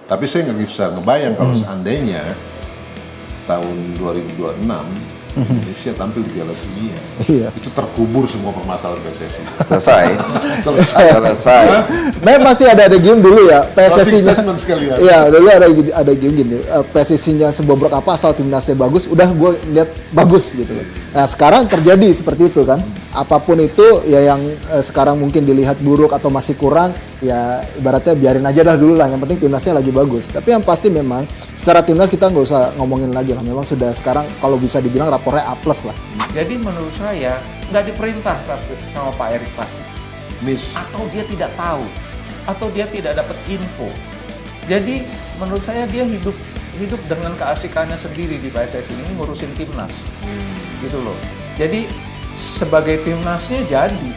Tapi saya nggak bisa ngebayang kalau seandainya tahun 2026 Indonesia tampil di Piala Dunia. Iya. Itu terkubur semua permasalahan PSSI. Selesai. Memang masih ada game dulu ya PSSI-nya. Statement sekali ya. Iya, dulu ada game gini. PSSI-nya sebobrok apa asal timnasnya bagus, udah gue lihat bagus gitu loh. Nah, sekarang terjadi seperti itu kan. Apapun itu ya yang sekarang mungkin dilihat buruk atau masih kurang, ya ibaratnya biarin aja dah dulu lah. Yang penting timnasnya lagi bagus. Tapi yang pasti memang secara timnas kita nggak usah ngomongin lagi lah. Memang sudah sekarang kalau bisa dibilang rapornya A+ lah. Jadi menurut saya nggak diperintah sama Pak Erik pasti. Miss. Atau dia tidak tahu, atau dia tidak dapat info. Jadi menurut saya dia hidup dengan keasikannya sendiri di PSSI ini ngurusin timnas, gitu loh. Jadi sebagai timnasnya jadi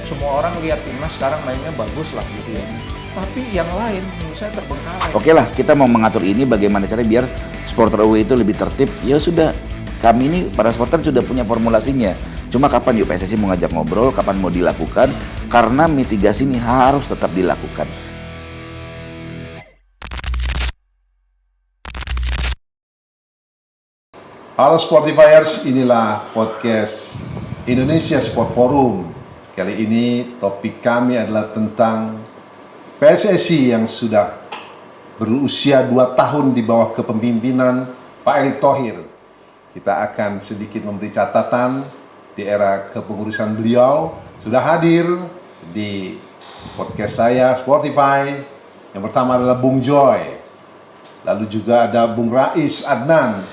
semua orang lihat timnas sekarang mainnya bagus lah gitu ya. Tapi yang lain menurut saya terbengkalai. Oke lah, kita mau mengatur ini bagaimana caranya biar supporter away itu lebih tertib. Ya sudah, kami ini para supporter sudah punya formulasinya. Cuma kapan yuk PSSI mau ngajak ngobrol, kapan mau dilakukan, karena mitigasi ini harus tetap dilakukan. Halo Sportifiers, inilah podcast Indonesia Sport Forum. Kali ini topik kami adalah tentang PSSI yang sudah berusia 2 tahun di bawah kepemimpinan Pak Erick Thohir. Kita akan sedikit memberi catatan di era kepengurusan beliau. Sudah hadir di podcast saya Sportify. Yang pertama adalah Bung Joy, lalu juga ada Bung Rais Adnan,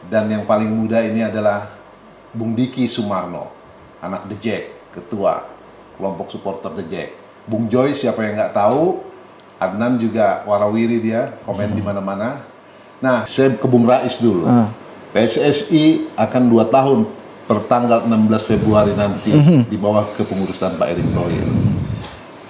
dan yang paling muda ini adalah Bung Diki Sumarno, anak The Jack, ketua kelompok supporter The Jack. Bung Joy siapa yang nggak tahu, Adnan juga warawiri dia, komen di mana-mana. Nah, saya ke Bung Rais dulu. PSSI akan 2 tahun per tanggal 16 Februari nanti di bawah kepengurusan Pak Erick Thohir.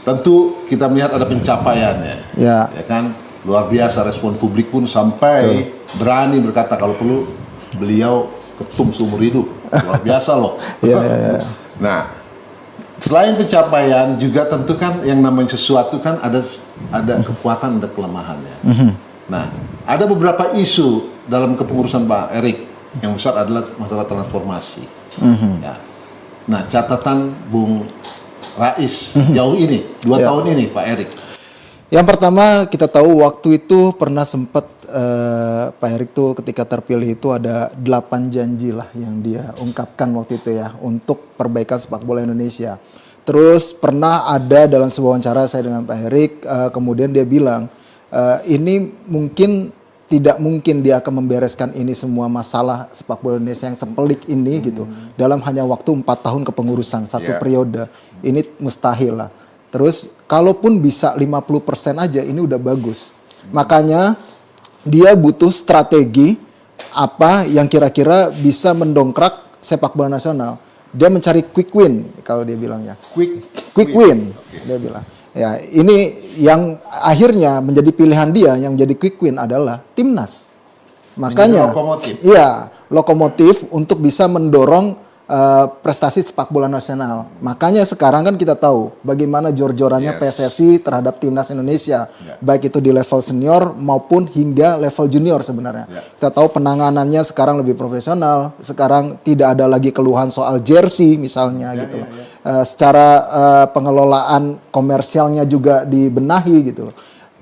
Tentu kita melihat ada pencapaiannya, ya kan? Luar biasa, respon publik pun sampai berani berkata kalau perlu beliau ketum seumur hidup. Luar biasa loh. Nah, selain pencapaian juga tentu kan yang namanya sesuatu kan ada kekuatan, ada kelemahannya. Nah, ada beberapa isu dalam kepengurusan Pak Erick. Yang besar adalah masalah transformasi. Ya. Nah, catatan Bung Rais jauh ini 2 tahun ini Pak Erick. Yang pertama kita tahu waktu itu pernah sempat Pak Erick tuh ketika terpilih itu ada 8 janji lah yang dia ungkapkan waktu itu ya untuk perbaikan sepak bola Indonesia. Terus pernah ada dalam sebuah wawancara saya dengan Pak Erick, kemudian dia bilang ini tidak mungkin dia akan membereskan ini semua masalah sepak bola Indonesia yang sepelik ini gitu dalam hanya waktu 4 tahun kepengurusan satu periode. Ini mustahil lah. Terus kalaupun bisa 50% aja ini udah bagus. Makanya dia butuh strategi apa yang kira-kira bisa mendongkrak sepak bola nasional. Dia mencari quick win kalau dia bilangnya. Quick win. Dia bilang. Ya, ini yang akhirnya menjadi pilihan dia yang menjadi quick win adalah timnas. Makanya lokomotif untuk bisa mendorong prestasi sepak bola nasional. Makanya sekarang kan kita tahu bagaimana jor-jorannya PSSI terhadap timnas Indonesia, baik itu di level senior maupun hingga level junior sebenarnya. Kita tahu penanganannya sekarang lebih profesional. Sekarang tidak ada lagi keluhan soal jersey misalnya gitu loh. Secara pengelolaan komersialnya juga dibenahi gitu loh.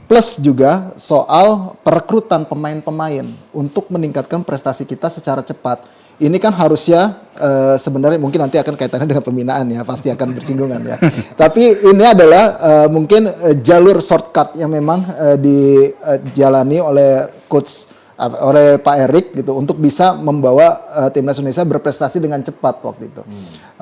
Plus juga soal perekrutan pemain-pemain untuk meningkatkan prestasi kita secara cepat. Ini kan harusnya sebenarnya mungkin nanti akan kaitannya dengan pembinaan ya, pasti akan bersinggungan ya. Tapi ini adalah mungkin jalur shortcut yang memang dijalani oleh coach oleh Pak Erick gitu untuk bisa membawa timnas Indonesia berprestasi dengan cepat waktu itu.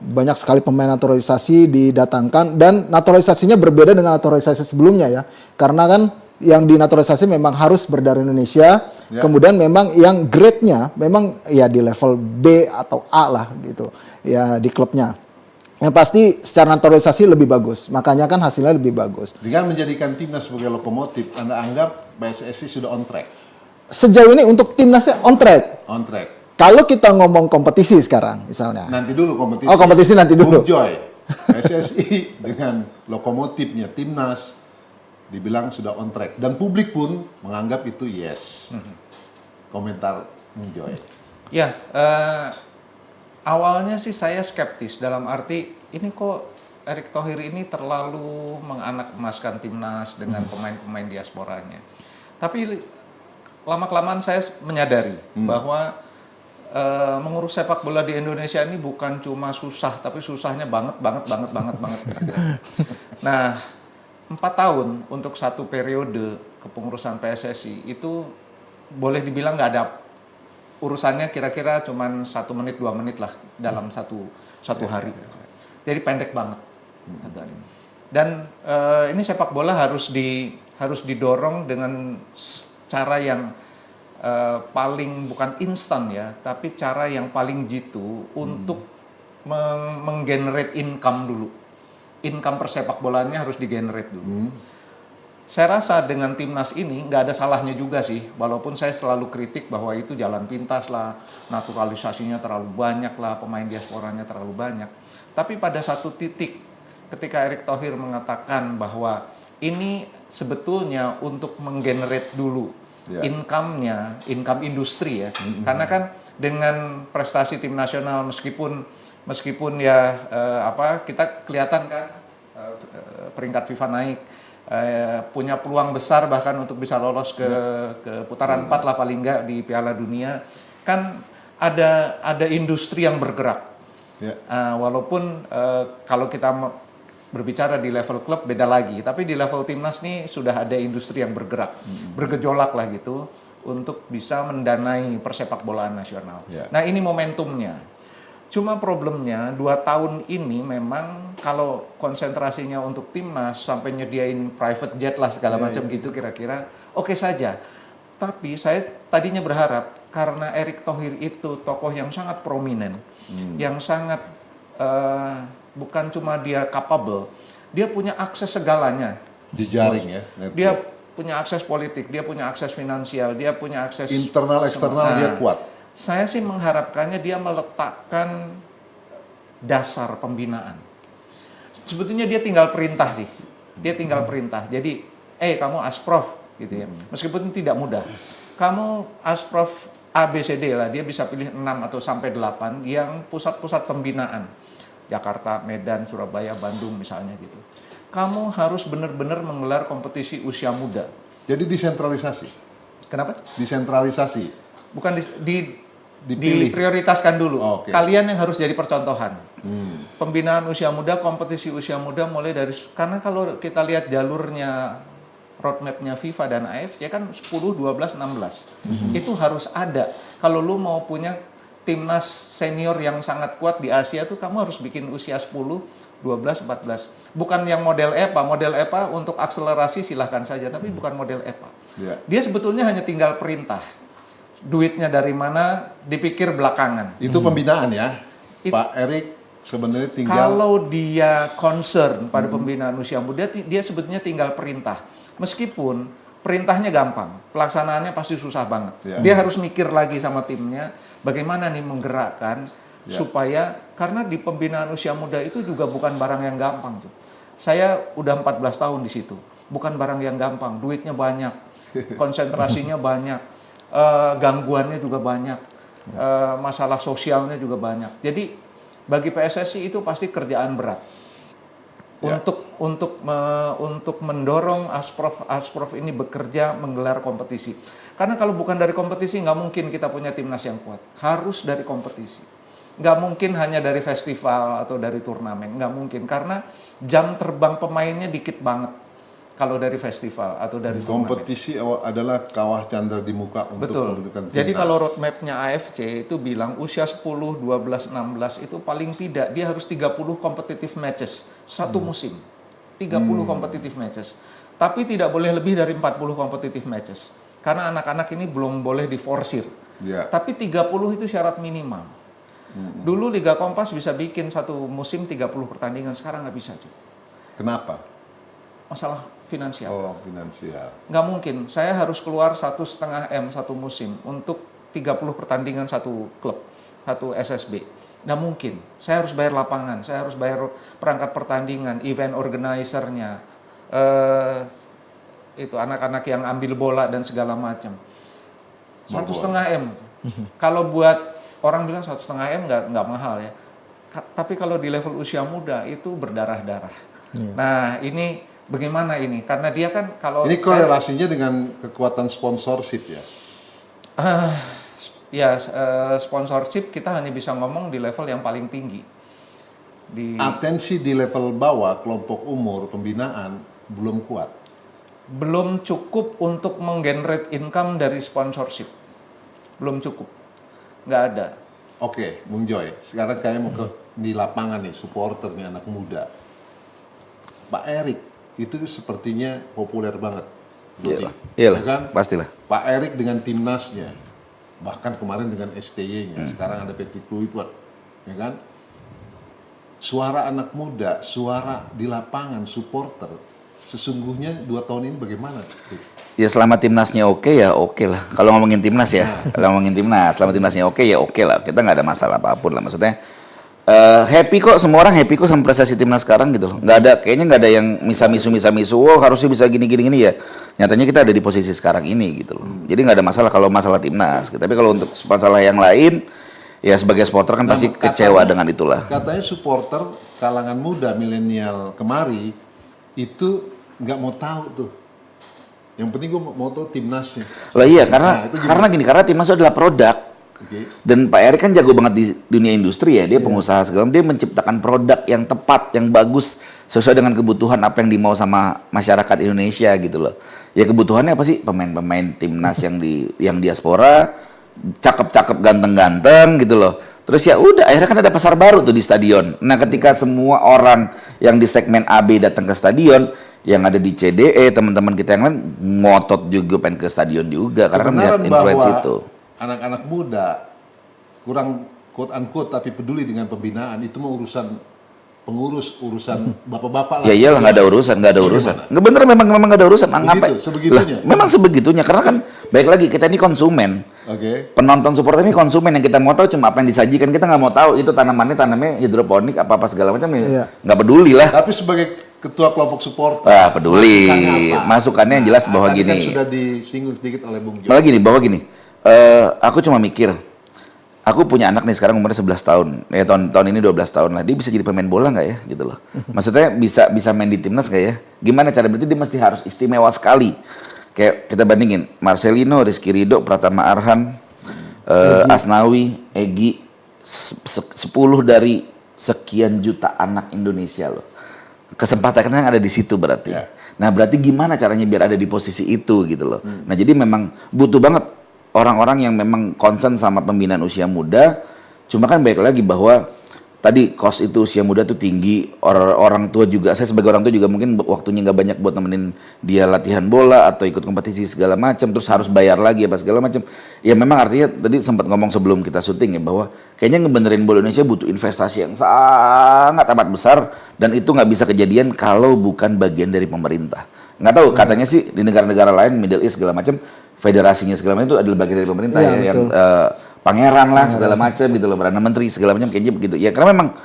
Banyak sekali pemain naturalisasi didatangkan dan naturalisasinya berbeda dengan naturalisasi sebelumnya ya. Karena kan yang dinaturalisasi memang harus berdarah Indonesia, kemudian memang yang grade-nya memang ya di level B atau A lah gitu, ya di klubnya. Yang pasti secara naturalisasi lebih bagus, makanya kan hasilnya lebih bagus. Dengan menjadikan timnas sebagai lokomotif, Anda anggap PSSI sudah on track? Sejauh ini untuk timnasnya on track. On track. Kalau kita ngomong kompetisi sekarang misalnya. Nanti dulu kompetisi. Oh, kompetisi nanti dulu. Bung Joy, PSSI dengan lokomotifnya timnas dibilang sudah on track dan publik pun menganggap itu yes. Komentar Bung Joy. Ya, awalnya sih saya skeptis dalam arti ini kok Erick Thohir ini terlalu menganak-emaskan timnas dengan pemain-pemain diasporanya. Tapi lama-kelamaan saya menyadari bahwa mengurus sepak bola di Indonesia ini bukan cuma susah, tapi susahnya banget. Nah, 4 tahun untuk satu periode kepengurusan PSSI itu boleh dibilang nggak ada urusannya, kira-kira cuma 1 menit 2 menit lah dalam satu hari. Jadi pendek banget. Dan ini sepak bola harus didorong dengan cara yang paling bukan instan ya, tapi cara yang paling jitu untuk menggenerate income dulu. Income persepak bolaannya harus digenerate dulu. Saya rasa dengan timnas ini nggak ada salahnya juga sih, walaupun saya selalu kritik bahwa itu jalan pintas lah, naturalisasinya terlalu banyak lah, pemain diasporanya terlalu banyak. Tapi pada satu titik ketika Erick Thohir mengatakan bahwa ini sebetulnya untuk menggenerate dulu income-nya, income industri ya. Karena kan dengan prestasi tim nasional meskipun ya kita kelihatan kan peringkat FIFA naik, punya peluang besar bahkan untuk bisa lolos ke putaran 4 lah paling enggak di Piala Dunia. Kan ada industri yang bergerak. Walaupun kalau kita berbicara di level klub beda lagi, tapi di level timnas nih sudah ada industri yang bergerak, bergejolak lah gitu untuk bisa mendanai persepak bolaan nasional. Nah ini momentumnya. Cuma problemnya 2 tahun ini memang kalau konsentrasinya untuk timnas sampai nyediain private jet lah segala macam gitu kira-kira oke saja. Tapi saya tadinya berharap karena Erick Thohir itu tokoh yang sangat prominent, yang sangat bukan cuma dia capable, dia punya akses segalanya. Jejaring ya. Dia punya akses politik, dia punya akses finansial, dia punya akses internal eksternal dia kuat. Saya sih mengharapkannya dia meletakkan dasar pembinaan. Sebetulnya dia tinggal perintah sih. Dia tinggal perintah. Jadi, kamu Asprof gitu ya. Meskipun tidak mudah. Kamu Asprof ABCD lah, dia bisa pilih 6 atau sampai 8 yang pusat-pusat pembinaan. Jakarta, Medan, Surabaya, Bandung misalnya gitu. Kamu harus benar-benar menggelar kompetisi usia muda. Jadi disentralisasi. Kenapa? Disentralisasi. Bukan Dipilih. diprioritaskan dulu. Kalian yang harus jadi percontohan. Pembinaan usia muda, kompetisi usia muda mulai dari, karena kalau kita lihat jalurnya roadmap-nya FIFA dan AFC kan 10, 12, 16. Itu harus ada. Kalau lu mau punya timnas senior yang sangat kuat di Asia tuh kamu harus bikin usia 10, 12, 14. Bukan yang model EPA. Model EPA untuk akselerasi silahkan saja, tapi bukan model EPA. Dia sebetulnya hanya tinggal perintah. Duitnya dari mana dipikir belakangan. Itu pembinaan ya. Pak Erick sebenarnya tinggal. Kalau dia concern pada pembinaan usia muda, dia sebetulnya tinggal perintah. Meskipun perintahnya gampang, pelaksanaannya pasti susah banget. Dia harus mikir lagi sama timnya, bagaimana nih menggerakkan supaya, karena di pembinaan usia muda itu juga bukan barang yang gampang tuh. Saya udah 14 tahun di situ, bukan barang yang gampang, duitnya banyak, konsentrasinya banyak, gangguannya juga banyak, masalah sosialnya juga banyak. Jadi bagi PSSI itu pasti kerjaan berat untuk mendorong Asprof ini bekerja menggelar kompetisi. Karena kalau bukan dari kompetisi nggak mungkin kita punya timnas yang kuat. Harus dari kompetisi. Nggak mungkin hanya dari festival atau dari turnamen. Nggak mungkin karena jam terbang pemainnya dikit banget. Kalau dari festival atau dari kompetisi adalah kawah candra di muka untuk membentukkan timnas. Jadi kalau roadmap-nya AFC itu bilang usia 10, 12, 16 itu paling tidak dia harus 30 competitive matches satu musim. 30 competitive matches. Tapi tidak boleh lebih dari 40 competitive matches. Karena anak-anak ini belum boleh diforsir. Tapi 30 itu syarat minimal. Dulu Liga Kompas bisa bikin satu musim 30 pertandingan, sekarang nggak bisa. Kenapa? Masalah finansial. Oh, finansial. Nggak mungkin. Saya harus keluar 1,5 M satu musim untuk 30 pertandingan satu klub, satu SSB. Nggak mungkin. Saya harus bayar lapangan, saya harus bayar perangkat pertandingan, event organizer-nya, itu anak-anak yang ambil bola dan segala macam. 1,5 M. Kalau buat orang bilang 1,5 M nggak mahal ya. Tapi kalau di level usia muda itu berdarah-darah. Nah ini bagaimana ini? Karena dia kan kalau Ini korelasinya dengan kekuatan sponsorship ya. Sponsorship kita hanya bisa ngomong di level yang paling tinggi. Atensi di level bawah, kelompok umur, pembinaan belum kuat. Belum cukup untuk menggenerate income dari sponsorship. Belum cukup. Nggak ada. Oke, Bung Joy, sekarang kayak mau ke di lapangan nih, supporter nih anak muda. Pak Erik itu sepertinya populer banget. Iyalah, Ya kan? pastilah. Pak Erik dengan timnasnya, bahkan kemarin dengan STY-nya, sekarang ada Patrick Kluivert, ya kan? Suara anak muda, suara di lapangan, supporter, sesungguhnya 2 tahun ini bagaimana? Ya selama timnasnya oke ya oke lah. Kalau ngomongin timnas ya, kalau ngomongin timnas, selama timnasnya oke ya oke lah. Kita nggak ada masalah apapun lah. Maksudnya happy kok, semua orang happy kok sama prestasi timnas sekarang gitu loh. Nggak ada, kayaknya nggak ada yang misa-misu, oh harusnya bisa gini ya. Nyatanya kita ada di posisi sekarang ini gitu loh. Jadi nggak ada masalah kalau masalah timnas. Tapi kalau untuk masalah yang lain, ya sebagai supporter kan pasti kecewa dengan itulah. Katanya supporter kalangan muda milenial kemari itu nggak mau tahu tuh. Yang penting gue mau tahu timnasnya. Lah iya, karena timnas itu adalah produk. Okay. Dan Pak Erik kan jago banget di dunia industri ya, dia pengusaha segala, dia menciptakan produk yang tepat, yang bagus, sesuai dengan kebutuhan apa yang dimau sama masyarakat Indonesia gitu loh. Ya kebutuhannya apa sih? Pemain-pemain timnas yang diaspora, cakep-cakep, ganteng-ganteng gitu loh. Terus ya udah, akhirnya kan ada pasar baru tuh di stadion. Nah ketika semua orang yang di segmen AB datang ke stadion, yang ada di CDE, teman-teman kita yang lain ngotot juga pengen ke stadion juga, karena kan melihat influence itu. Anak-anak muda kurang quote unquote tapi peduli dengan pembinaan, itu mau urusan bapak-bapak lah. Ya iyalah, nggak ada urusan. Nggak bener, memang nggak ada urusan. Begitu, sebegitunya. Lah, memang sebegitunya, karena kan baik lagi kita ini konsumen. Oke. Penonton supporter ini konsumen, yang kita mau tahu cuma apa yang disajikan. Kita nggak mau tahu itu tanamnya hidroponik apa segala macam ya. Nggak peduli lah. Tapi sebagai ketua kelompok supporter, peduli. Masukannya yang jelas bahwa tadi gini. kan sudah disinggung sedikit oleh Bung Jo. Malah gini, aku cuma mikir, aku punya anak nih sekarang umurnya 11 tahun. Ya tahun ini 12 tahun lah. Dia bisa jadi pemain bola nggak ya gitu loh. Maksudnya bisa main di timnas nggak ya? Gimana cara, berarti dia mesti harus istimewa sekali. Kayak kita bandingin Marcelino, Rizky Ridho, Pratama Arhan, Asnawi, Egy, 10 dari sekian juta anak Indonesia loh. Kesempatannya ada di situ berarti. Ya. Nah berarti gimana caranya biar ada di posisi itu gitu loh. Nah jadi memang butuh banget orang-orang yang memang concern sama pembinaan usia muda. Cuma kan baik lagi bahwa tadi cost itu usia muda tuh tinggi. Orang tua juga, saya sebagai orang tua juga mungkin waktunya nggak banyak buat nemenin dia latihan bola atau ikut kompetisi segala macam, terus harus bayar lagi apa segala macam. Ya memang artinya tadi sempat ngomong sebelum kita syuting ya, bahwa kayaknya ngebenerin bola Indonesia butuh investasi yang sangat amat besar, dan itu nggak bisa kejadian kalau bukan bagian dari pemerintah. Nggak tahu, katanya sih di negara-negara lain, Middle East segala macam, federasinya segala macam itu adalah bagian dari pemerintah yang pangeran lah segala macam gitu loh, perdana menteri segala macam kayaknya begitu. Ya karena memang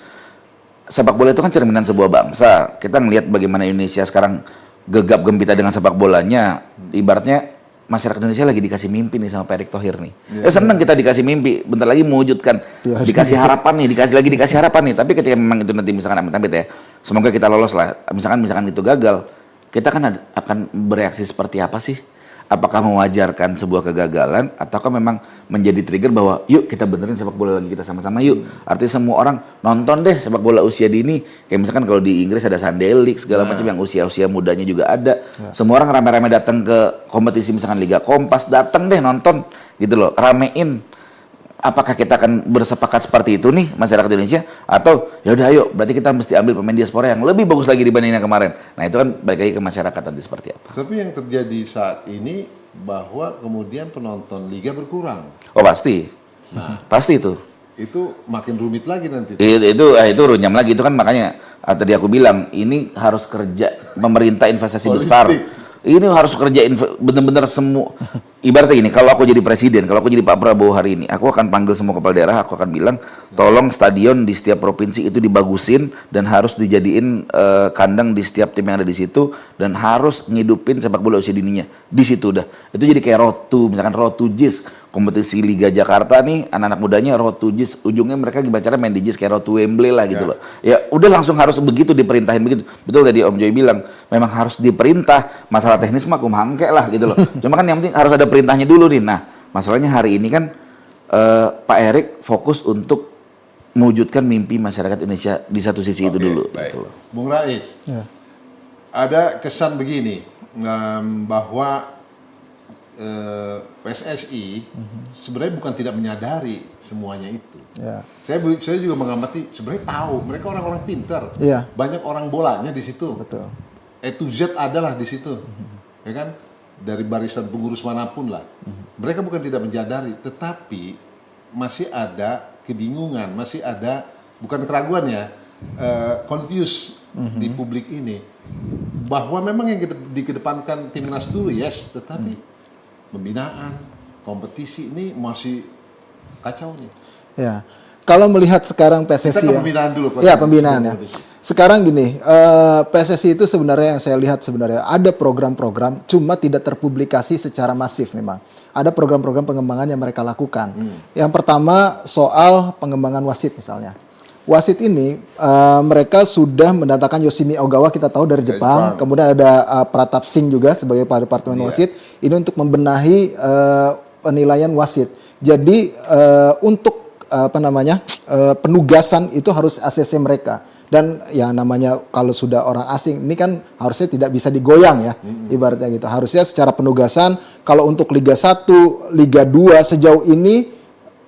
sepak bola itu kan cerminan sebuah bangsa. Kita ngelihat bagaimana Indonesia sekarang gegap gempita dengan sepak bolanya. Ibaratnya masyarakat Indonesia lagi dikasih mimpi nih sama Pak Erick Thohir nih. Senang kita dikasih mimpi, bentar lagi mewujudkan, dikasih harapan nih, dikasih harapan nih. Tapi ketika memang itu nanti misalkan amit-amit ya, semoga kita lolos lah. Misalkan itu gagal, kita kan akan bereaksi seperti apa sih? Apakah mewajarkan sebuah kegagalan, ataukah memang menjadi trigger bahwa yuk kita benerin sepak bola lagi kita sama-sama yuk. Artinya semua orang nonton deh sepak bola usia dini. Kayak misalkan kalau di Inggris ada Sunday League segala macam yang usia-usia mudanya juga ada. Semua orang rame-rame datang ke kompetisi misalkan Liga Kompas, datang deh nonton gitu loh, ramein. Apakah kita akan bersepakat seperti itu nih masyarakat Indonesia, atau ya udah ayo berarti kita mesti ambil pemain diaspora yang lebih bagus lagi dibanding yang kemarin. Nah itu kan balik lagi ke masyarakat nanti seperti apa. Tapi yang terjadi saat ini bahwa kemudian penonton liga berkurang. Oh pasti, pasti itu. Itu makin rumit lagi nanti. Itu runyam lagi, itu kan makanya tadi aku bilang ini harus kerja pemerintah investasi besar. Ini harus kerja bener-bener semua ibaratnya gini, kalau aku jadi presiden, kalau aku jadi Pak Prabowo hari ini, aku akan panggil semua kepala daerah, aku akan bilang, tolong stadion di setiap provinsi itu dibagusin dan harus dijadiin kandang di setiap tim yang ada di situ dan harus ngidupin sepak bola usia dininya di situ udah. Itu jadi kayak road to, misalkan road to JIS, kompetisi Liga Jakarta nih, anak-anak mudanya road to JIS, ujungnya mereka gimana cara main di JIS kayak road to Wembley lah gitu loh. Ya udah langsung harus begitu, diperintahin begitu. Betul tadi Om Joy bilang, memang harus diperintah, masalah teknis mah kumhangke lah gitu loh. Cuma kan yang penting harus ada perintahnya dulu nih. Nah, masalahnya hari ini kan Pak Erik fokus untuk mewujudkan mimpi masyarakat Indonesia di satu sisi itu dulu. Baik. Gitu loh. Bung Rais, Ya. ada kesan begini bahwa PSSI sebenarnya bukan tidak menyadari semuanya itu. Ya. Saya juga mengamati, sebenarnya tahu mereka orang-orang pintar. Iya. Banyak orang bolanya di situ. Betul. A to Z adalah di situ, ya kan? Dari barisan pengurus manapun lah. Mereka bukan tidak menyadari, tetapi masih ada kebingungan, masih ada bukan keraguan ya, confused di publik ini, bahwa memang yang dikedepankan timnas dulu, yes, tetapi pembinaan, kompetisi ini masih kacau nih. Ya, kalau melihat sekarang PSSI Kita ke pembinaan dulu, Pak. Ya, pembinaan ya. Sekarang gini, PSSI itu sebenarnya yang saya lihat sebenarnya ada program-program, cuma tidak terpublikasi secara masif memang. Ada program-program pengembangan yang mereka lakukan. Yang pertama soal pengembangan wasit misalnya. Wasit ini mereka sudah mendatangkan Yoshimi Ogawa, kita tahu dari Jepang. Kemudian ada Pratap Singh juga sebagai Kepala Departemen Wasit. Ini untuk membenahi penilaian wasit. Jadi untuk penugasan itu harus ACC mereka. Dan yang namanya kalau sudah orang asing ini kan harusnya tidak bisa digoyang ya, ibaratnya gitu. Harusnya secara penugasan kalau untuk Liga 1, Liga 2 sejauh ini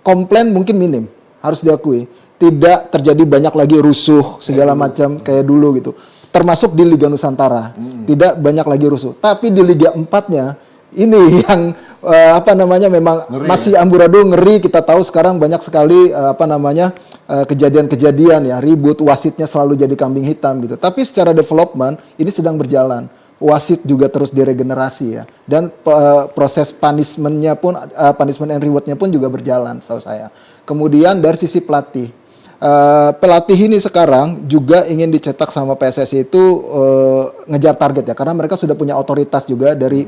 komplain mungkin minim, harus diakui. Tidak terjadi banyak lagi rusuh segala macam kayak dulu gitu. Termasuk di Liga Nusantara. Tidak banyak lagi rusuh. Tapi di Liga 4-nya ini yang memang ngeri, masih amburadul, ngeri. Kita tahu sekarang banyak sekali kejadian-kejadian ya, ribut, wasitnya selalu jadi kambing hitam gitu. Tapi secara development ini sedang berjalan. Wasit juga terus diregenerasi ya. Dan proses punishment-nya pun punishment and reward-nya pun juga berjalan setahu saya. Kemudian dari sisi pelatih. Pelatih ini sekarang juga ingin dicetak sama PSSI itu ngejar target ya, karena mereka sudah punya otoritas juga dari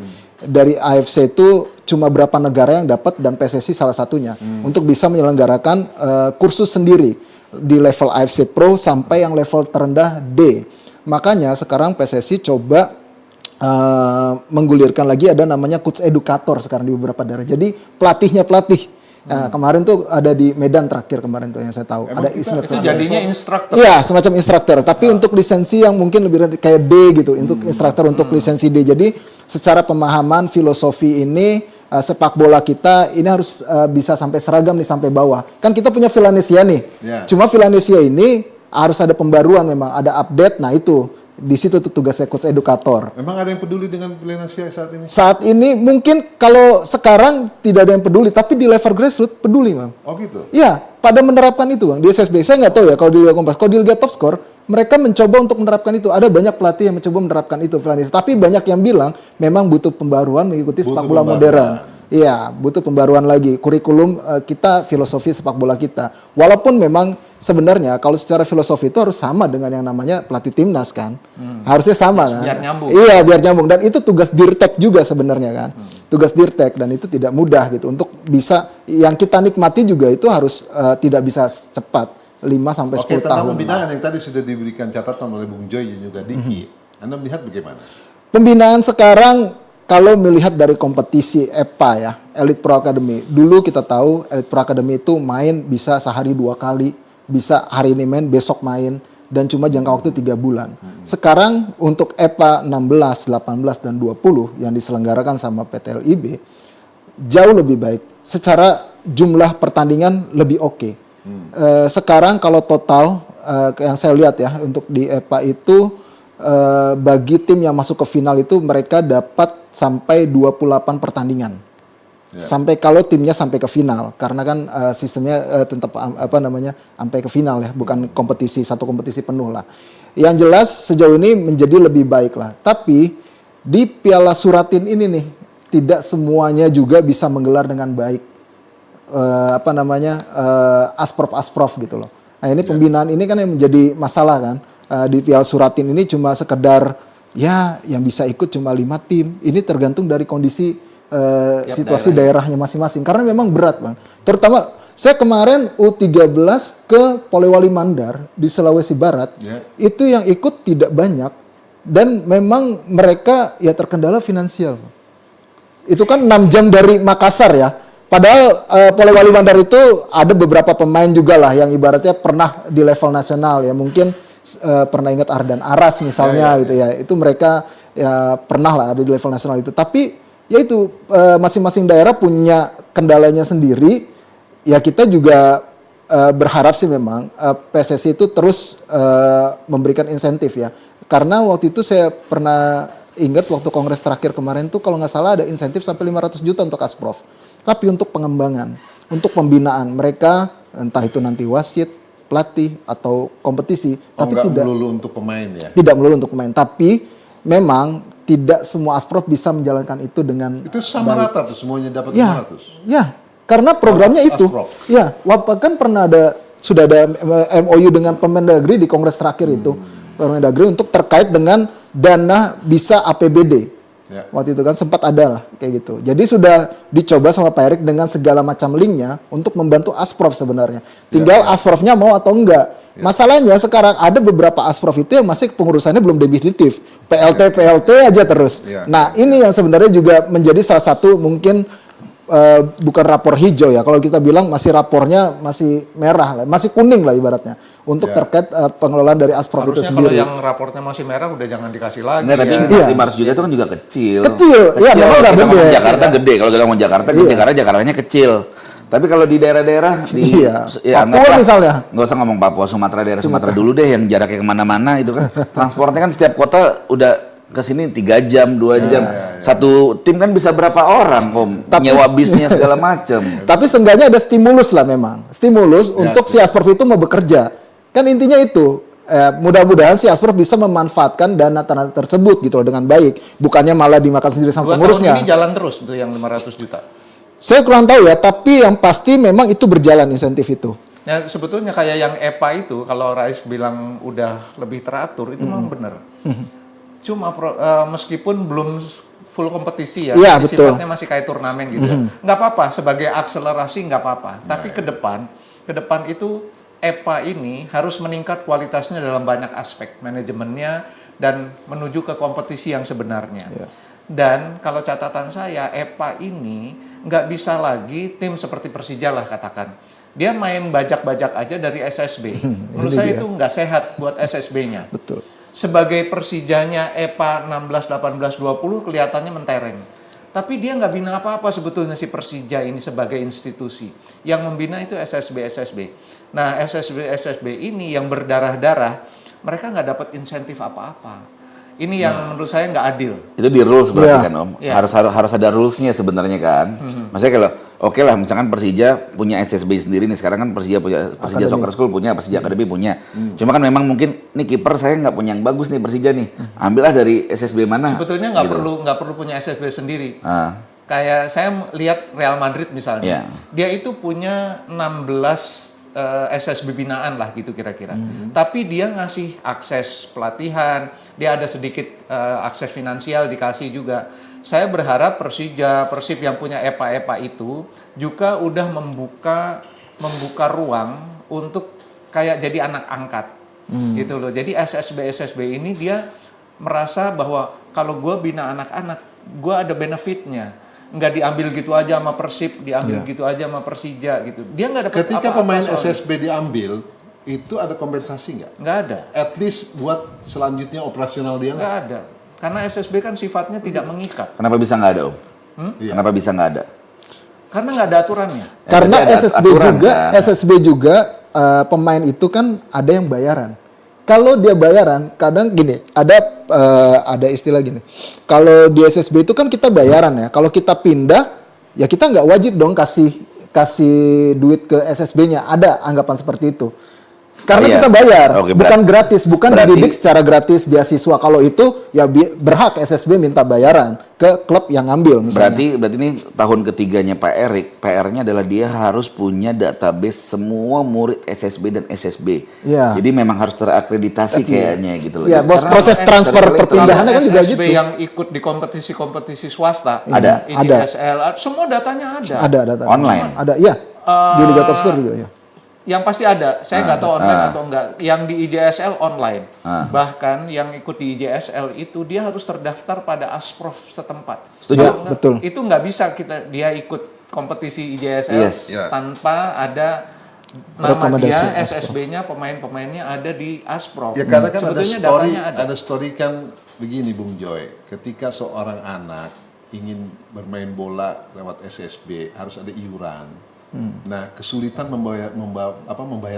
AFC itu cuma berapa negara yang dapat dan PSSI salah satunya untuk bisa menyelenggarakan kursus sendiri di level AFC Pro sampai yang level terendah D. Makanya sekarang PSSI coba menggulirkan lagi ada namanya coach educator sekarang di beberapa daerah. Jadi pelatihnya pelatih. Nah, kemarin tuh ada di Medan terakhir kemarin tuh yang saya tahu. Emang ada Ismet. Itu jadinya instruktur. Iya, semacam instruktur. Tapi untuk lisensi yang mungkin lebih kayak D gitu, untuk instruktur untuk lisensi D. Jadi secara pemahaman filosofi ini sepak bola kita ini harus bisa sampai seragam nih sampai bawah. Kan kita punya Villanesia nih. Yeah. Cuma Villanesia ini harus ada pembaruan memang, ada update. Nah itu di situ tuh tugasnya coach edukator. Memang ada yang peduli dengan Villanesia saat ini? Saat ini mungkin kalau sekarang tidak ada yang peduli, tapi di level grassroots peduli, Bang. Oh gitu? Iya, pada menerapkan itu, Bang. Di SSB, saya nggak tahu ya kalau di Liga Kompas. Kalau di Liga Top Score, mereka mencoba untuk menerapkan itu. Ada banyak pelatih yang mencoba menerapkan itu, Villanesia. Tapi banyak yang bilang memang butuh pembaruan mengikuti sepak bola modern. Iya, butuh pembaruan lagi. Kurikulum kita, filosofi sepak bola kita. Walaupun memang sebenarnya kalau secara filosofi itu harus sama dengan yang namanya pelatih timnas kan. Harusnya sama kan. Biar nyambung. Iya, biar nyambung. Dan itu tugas Dirtek juga sebenarnya kan. Tugas Dirtek, dan itu tidak mudah gitu. Untuk bisa, yang kita nikmati juga itu harus tidak bisa cepat. 5 sampai 10 tahun. Tentang pembinaan yang tadi sudah diberikan catatan oleh Bung Joy dan juga Diki. Anda melihat bagaimana? Pembinaan sekarang kalau melihat dari kompetisi EPA ya, Elite Pro Academy. Dulu kita tahu Elite Pro Academy itu main bisa sehari 2 kali, bisa hari ini main, besok main, dan cuma jangka waktu 3 bulan. Sekarang untuk EPA 16, 18, dan 20 yang diselenggarakan sama PT LIB, jauh lebih baik. Secara jumlah pertandingan lebih oke. Sekarang kalau total, yang saya lihat ya, untuk di EPA itu, bagi tim yang masuk ke final itu mereka dapat sampai 28 pertandingan. Sampai kalau timnya sampai ke final, karena kan sistemnya tetap sampai ke final ya, bukan satu kompetisi penuh lah. Yang jelas sejauh ini menjadi lebih baik lah. Tapi di Piala Suratin ini nih, tidak semuanya juga bisa menggelar dengan baik asprof gitu loh. Nah ini pembinaan ini kan yang menjadi masalah kan. Di Piala Suratin ini cuma sekedar ya yang bisa ikut cuma 5 tim. Ini tergantung dari kondisi situasi daerahnya masing-masing. Karena memang berat Bang. Terutama saya kemarin U13 ke Polewali Mandar di Sulawesi Barat. Itu yang ikut tidak banyak. Dan memang mereka ya terkendala finansial. Itu kan 6 jam dari Makassar ya. Padahal Polewali Mandar itu ada beberapa pemain juga lah yang ibaratnya pernah di level nasional ya. Mungkin pernah ingat Ardan Aras misalnya gitu ya. Itu mereka ya pernah lah ada di level nasional itu. Tapi ya itu masing-masing daerah punya kendalanya sendiri. Ya kita juga berharap sih memang PSSI itu terus memberikan insentif ya. Karena waktu itu saya pernah ingat waktu kongres terakhir kemarin tuh kalau nggak salah ada insentif sampai 500 juta untuk Asprof. Tapi untuk pengembangan, untuk pembinaan mereka, entah itu nanti wasit, pelatih atau kompetisi, tapi tidak melulu untuk pemain ya. Tidak melulu untuk pemain, tapi memang tidak semua Asprof bisa menjalankan itu dengan Itu sama baik. rata tuh semuanya dapat Ya, 500. ya, karena programnya itu. Asprof. Ya, kan sudah ada MOU dengan Permendagri di kongres terakhir itu, Permendagri untuk terkait dengan dana bisa APBD. Ya. Waktu itu kan sempat ada lah kayak gitu. Jadi sudah dicoba sama Pak Erik dengan segala macam linknya untuk membantu Asprof sebenarnya. Tinggal Asprofnya mau atau enggak. Masalahnya sekarang ada beberapa Asprof itu yang masih pengurusannya belum definitif. PLT aja terus. Nah ini yang sebenarnya juga menjadi salah satu mungkin bukan rapor hijau ya. Kalau kita bilang masih rapornya masih merah lah, masih kuning lah ibaratnya. Untuk terkait pengelolaan dari Asprof itu sendiri. Kalau yang rapornya masih merah udah jangan dikasih lagi. Enggak, tapi Iya. 500 juta itu kan juga kecil. Kecil, ya memang nggak Kita gede. ngomong Jakarta gede, kalau kita ngomong Jakarta gede, karena Jakartanya kecil. Tapi kalau di daerah-daerah di Papua anggaplah, misalnya. nggak usah ngomong Papua, Sumatera, daerah Sumatera dulu deh yang jaraknya kemana-mana itu kan. Transportnya kan setiap kota udah ke sini 3 jam, 2 jam. Satu tim kan bisa berapa orang, Om? Nyewa bisnya segala macam. Tapi seenggaknya ada stimulus lah memang. Stimulus untuk si Asprof itu mau bekerja. Kan intinya itu. Mudah-mudahan si Asprof bisa memanfaatkan dana tersebut gitu loh dengan baik. Bukannya malah dimakan sendiri sama 2 tahun pengurusnya. ini jalan terus tuh yang 500 juta. Saya kurang tahu ya, tapi yang pasti memang itu berjalan insentif itu. Ya sebetulnya kayak yang EPA itu kalau Rais bilang udah lebih teratur itu memang benar. Cuma meskipun belum full kompetisi ya, Iya, masih betul. sifatnya masih kayak turnamen gitu. Nggak apa-apa sebagai akselerasi nggak apa-apa. Tapi ke depan itu EPA ini harus meningkat kualitasnya dalam banyak aspek manajemennya dan menuju ke kompetisi yang sebenarnya. Dan kalau catatan saya EPA ini nggak bisa lagi tim seperti Persija lah katakan. Dia main bajak-bajak aja dari SSB. Menurut saya itu nggak sehat buat SSB-nya. Betul. Sebagai Persijanya EPA 16, 18, 20 kelihatannya mentereng. Tapi dia nggak bina apa-apa sebetulnya si Persija ini sebagai institusi. Yang membina itu SSB. Nah SSB ini yang berdarah-darah, mereka nggak dapat insentif apa-apa. Ini yang menurut saya nggak adil. Itu di rules berarti kan, Om. Iya. Harus ada rules-nya sebenarnya kan. Maksudnya kalau oke lah misalkan Persija punya SSB sendiri nih, sekarang kan Persija Soccer School punya, Persija Academy punya. Cuma kan memang mungkin nih kiper saya nggak punya yang bagus nih Persija nih. Ambillah dari SSB mana. Sebetulnya nggak perlu punya SSB sendiri. Kayak saya lihat Real Madrid misalnya, dia itu punya 16 SSB binaan lah gitu kira-kira. Tapi dia ngasih akses pelatihan, dia ada sedikit akses finansial dikasih juga. Saya berharap Persib yang punya EPA itu juga udah membuka ruang untuk kayak jadi anak angkat. Gitu loh. Jadi SSB ini dia merasa bahwa kalau gue bina anak-anak, gue ada benefitnya. Nggak diambil gitu aja sama Persib, diambil gitu aja sama Persija gitu. Dia nggak dapat Ketika apa-apa pemain soalnya. SSB diambil, itu ada kompensasi nggak? Nggak ada. At least buat selanjutnya operasional dia Nggak ada. Karena SSB kan sifatnya tidak mengikat. Kenapa bisa nggak ada, Om? Iya. Kenapa bisa nggak ada? Karena nggak ada aturannya. Karena Tapi ada aturan, kan? SSB juga pemain itu kan ada yang bayaran. Kalau dia bayaran, kadang gini, ada istilah gini. Kalau di SSB itu kan kita bayaran ya. Kalau kita pindah, ya kita nggak wajib dong kasih duit ke SSB-nya. Ada anggapan seperti itu. Karena Iya. kita bayar, Oke, bukan gratis, bukan berarti- dididik secara gratis beasiswa. Kalau itu ya berhak SSB minta bayaran ke klub yang ngambil misalnya. Berarti ini tahun ketiganya Pak Erik, PR-nya adalah dia harus punya database semua murid SSB dan SSB. Iya. Jadi memang harus terakreditasi kayaknya gitu loh. Ya, bos, Karena proses transfer kalau perpindahannya kan juga SSB gitu. yang ikut di kompetisi-kompetisi swasta, Ada. IJSL, semua datanya ada. Ada data. Online? Ada, iya. Di Liga Top Score juga ya. Yang pasti ada, saya nggak tahu online atau enggak. Yang di IJSL online, bahkan yang ikut di IJSL itu dia harus terdaftar pada asprof setempat. Setuju. Ya, Kalau enggak, betul. Itu nggak bisa dia ikut kompetisi IJSL Yes. Ya. tanpa ada nama Rekomendasi dia, SSB-nya, pemain-pemainnya ada di asprof. Ya karena kan Sebetulnya datanya ada story kan begini Bung Joy, ketika seorang anak ingin bermain bola lewat SSB harus ada iuran. Nah kesulitan membayar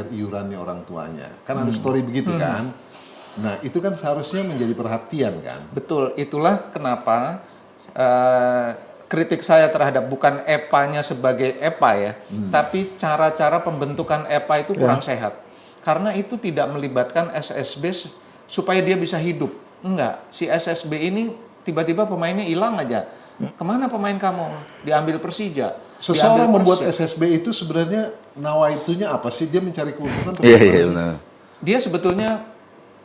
iurannya orang tuanya, kan ada story begitu kan. Nah itu kan seharusnya menjadi perhatian kan. Betul, itulah kenapa kritik saya terhadap bukan EPA-nya sebagai EPA ya, tapi cara-cara pembentukan EPA itu kurang sehat. Karena itu tidak melibatkan SSB supaya dia bisa hidup. Enggak, si SSB ini tiba-tiba pemainnya hilang aja. Kemana pemain kamu? Diambil Persija. Seseorang diambil membuat Persib. SSB itu sebenarnya nawaitunya apa sih? Dia mencari keuntungan atau Iya, bagaimana iya sih? benar. Dia sebetulnya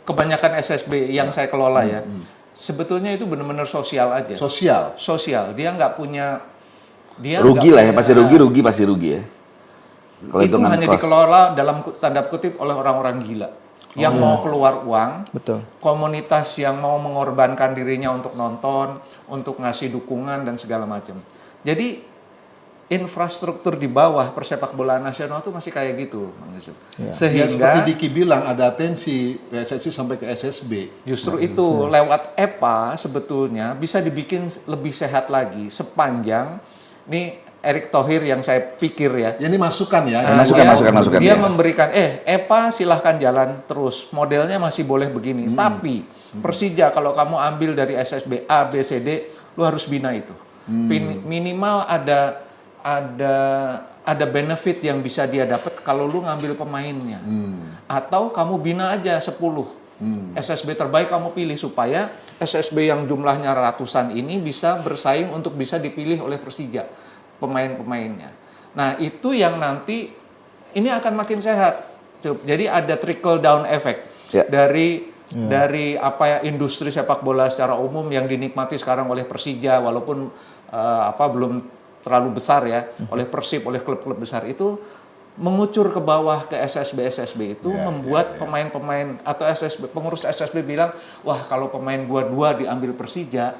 kebanyakan SSB yang saya kelola ya, sebetulnya itu benar-benar sosial aja. Sosial. Dia nggak punya, dia Rugi nggak lah ya, punya- pasti rugi ya. Kalau itu hitungan hanya cost. dikelola dalam tanda kutip oleh orang-orang gila yang mau keluar uang, Betul. komunitas yang mau mengorbankan dirinya untuk nonton, untuk ngasih dukungan dan segala macam. Jadi infrastruktur di bawah persepak bola nasional itu masih kayak gitu, Bang Yusuf. Ya, Sehingga seperti Diki bilang ada atensi PSSI sampai ke SSB. justru itu lewat EPA sebetulnya bisa dibikin lebih sehat lagi sepanjang nih Erick Thohir yang saya pikir ya. Ya, ini masukan ya. Nah, Masukan, dia ya. memberikan EPA silahkan jalan terus, modelnya masih boleh begini, tapi Persija kalau kamu ambil dari SSB A B C D lu harus bina itu. Minimal ada benefit yang bisa dia dapat kalau lu ngambil pemainnya. Atau kamu bina aja 10. SSB terbaik kamu pilih supaya SSB yang jumlahnya ratusan ini bisa bersaing untuk bisa dipilih oleh Persija pemain-pemainnya. Nah, itu yang nanti ini akan makin sehat. Jadi ada trickle down effect Ya. dari apa ya industri sepak bola secara umum yang dinikmati sekarang oleh Persija walaupun belum terlalu besar ya, oleh Persib, oleh klub-klub besar itu mengucur ke bawah ke SSB itu membuat pemain-pemain atau pengurus SSB bilang, "Wah, kalau pemain gua 2 diambil Persija,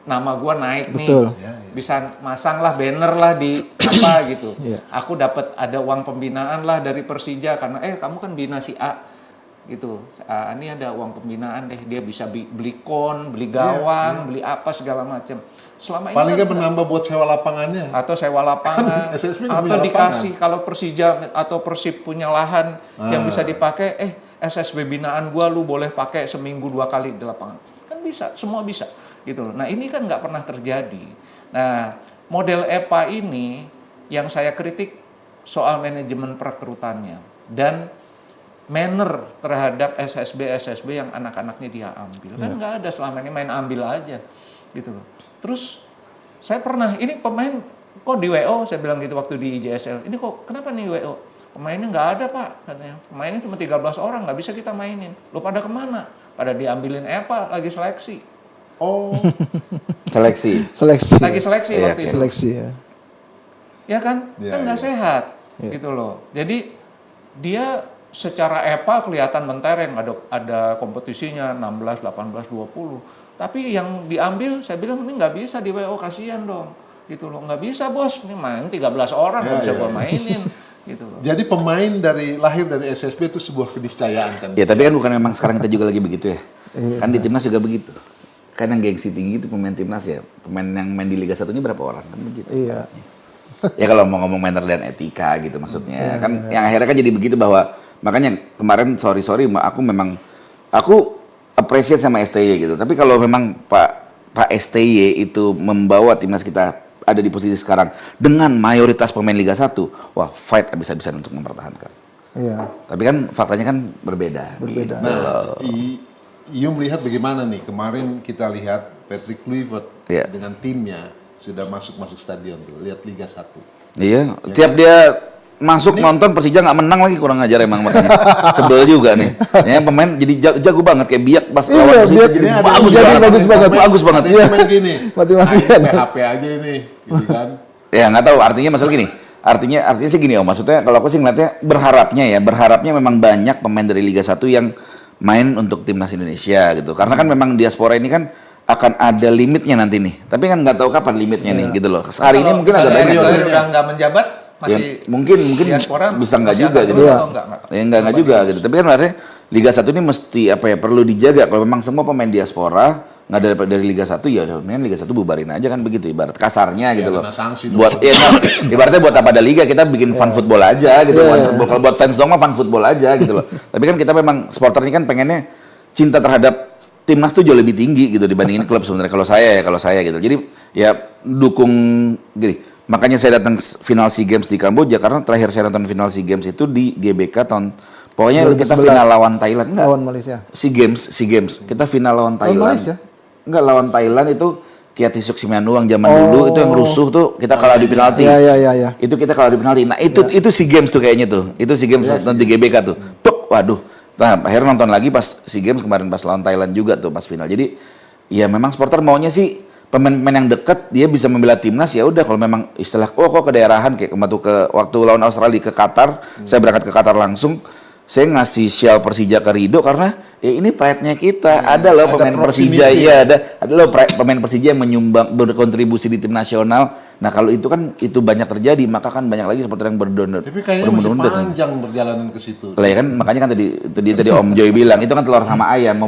nama gua naik Betul. nih. Bisa masang lah banner lah di apa gitu. Iya. Aku dapat ada uang pembinaan lah dari Persija karena kamu kan bina si A gitu. Ini ada uang pembinaan deh, dia bisa beli kon, beli gawang, beli apa segala macam. Selama ini Paling kan nggak menambah buat sewa lapangannya. atau sewa lapangan SSB nggak atau punya dikasih kalau Persija atau Persib punya lahan yang bisa dipakai, SSB binaan gua lu boleh pakai seminggu 2 kali di lapangan. Kan bisa, semua bisa gitu loh. Nah, ini kan nggak pernah terjadi. Nah, model EPA ini yang saya kritik soal manajemen perekrutannya dan manner terhadap SSB yang anak-anaknya dia ambil. Kan nggak ada selama ini main ambil aja gitu loh. Terus saya pernah, ini pemain kok di WO, saya bilang gitu waktu di IJSL. Ini kok kenapa nih WO? Pemainnya nggak ada Pak, katanya. Pemainnya cuma 13 orang, nggak bisa kita mainin. Lo pada kemana? Pada diambilin EPA, lagi seleksi. Oh, Seleksi. Lagi seleksi Iya, waktu itu. Seleksi ya. Ya kan? Iya, Kan nggak iya. sehat. Iya. Gitu loh. Jadi dia secara EPA kelihatan mentereng, ada kompetisinya 16, 18, 20. Tapi yang diambil, saya bilang ini nggak bisa di WO, kasihan dong. Gitu loh, nggak bisa bos, ini main 13 orang, nggak bisa gua mainin. Gitu loh. jadi pemain lahir dari SSB itu sebuah keniscayaan kan? Ya tapi kan bukan memang sekarang kita juga lagi begitu ya. Kan di timnas juga begitu. Kan yang gengsi tinggi itu pemain timnas ya. Pemain yang main di Liga 1-nya berapa orang kan begitu. Iya. Ya kalau mau ngomong manner dan etika gitu maksudnya. Kan yang akhirnya kan jadi begitu bahwa makanya kemarin sorry aku appreciate sama STY gitu. Tapi kalau memang Pak STY itu membawa timnas kita ada di posisi sekarang dengan mayoritas pemain Liga 1, wah fight habis-habisan untuk mempertahankan. Iya. Tapi kan faktanya kan berbeda. Berbeda. Gitu loh. You melihat bagaimana nih kemarin kita lihat Patrick Kluivert Iya. dengan timnya sudah masuk stadion tuh, lihat Liga 1. Iya, tiap dia masuk nonton Persija nggak menang lagi, kurang ajar emang makanya. Sebel juga nih. Ya pemain jadi jago banget kayak Biak pas Iya, lawan Persija Biak jadi jadi bagus bagus banget. Bagus banget. Dia main gini, Mati-matian. PHP aja ini, gitu kan. Ya nggak tahu artinya masalah gini. Artinya sih gini Om, maksudnya kalau aku sih ngeliatnya berharapnya memang banyak pemain dari Liga 1 yang main untuk timnas Indonesia gitu. Karena kan memang diaspora ini kan akan ada limitnya nanti nih. Tapi kan nggak tahu kapan limitnya nih gitu loh. Hari ini mungkin agak banyak. Kalau udah nggak menjabat masih Ya, mungkin diaspora bisa nggak masih juga akan gitu. turun Iya. atau enggak? Ya enggak juga gitu. Tapi kan artinya Liga 1 ini mesti perlu dijaga. Kalau memang semua pemain diaspora nggak dari Liga 1 ya udah Liga 1 bubarin aja kan begitu ibarat kasarnya gitu loh. kena sanksi Buat ibaratnya buat apa ada liga, kita bikin fun football aja gitu. Kalau buat fans doang mah fun football aja gitu loh. Tapi kan kita memang supporter ini kan pengennya cinta terhadap timnas tuh jauh lebih tinggi gitu dibandingin klub sebenarnya kalau saya gitu. Jadi ya dukung gini. Makanya saya datang final SEA Games di Kamboja karena terakhir saya nonton final SEA Games itu di GBK tahun pokoknya kita 2011. final lawan Thailand enggak? Lawan Malaysia. SEA Games. Kita final lawan Thailand. Malaysia? Enggak, lawan Thailand itu Kiatisuk Simianuang zaman dulu itu yang rusuh tuh kita kalah di penalti. Iya. Itu kita kalah di penalti. Nah, itu SEA Games tuh kayaknya tuh. Itu SEA Games nanti di GBK tuh. Puk, waduh. Nah, akhirnya nonton lagi pas SEA Games kemarin pas lawan Thailand juga tuh pas final. Jadi ya memang supporter maunya sih pemain-pemain yang dekat dia bisa membela timnas ya udah kalau memang istilah kok kedaerahan kayak kemarin tuh ke waktu lawan Australia ke Qatar, saya berangkat ke Qatar langsung. Saya ngasih sial Persija ke Rido karena ya ini pride-nya kita. Ada loh pemain Persija, iya ada loh pemain Persija yang menyumbang berkontribusi di tim nasional. Nah kalau itu kan itu banyak terjadi, maka kan banyak lagi seperti yang berdonor. Tapi kayaknya masih panjang perjalanan ke situ. Lah ya kan makanya kan tadi Om Joy bilang itu kan telur sama ayam. Mau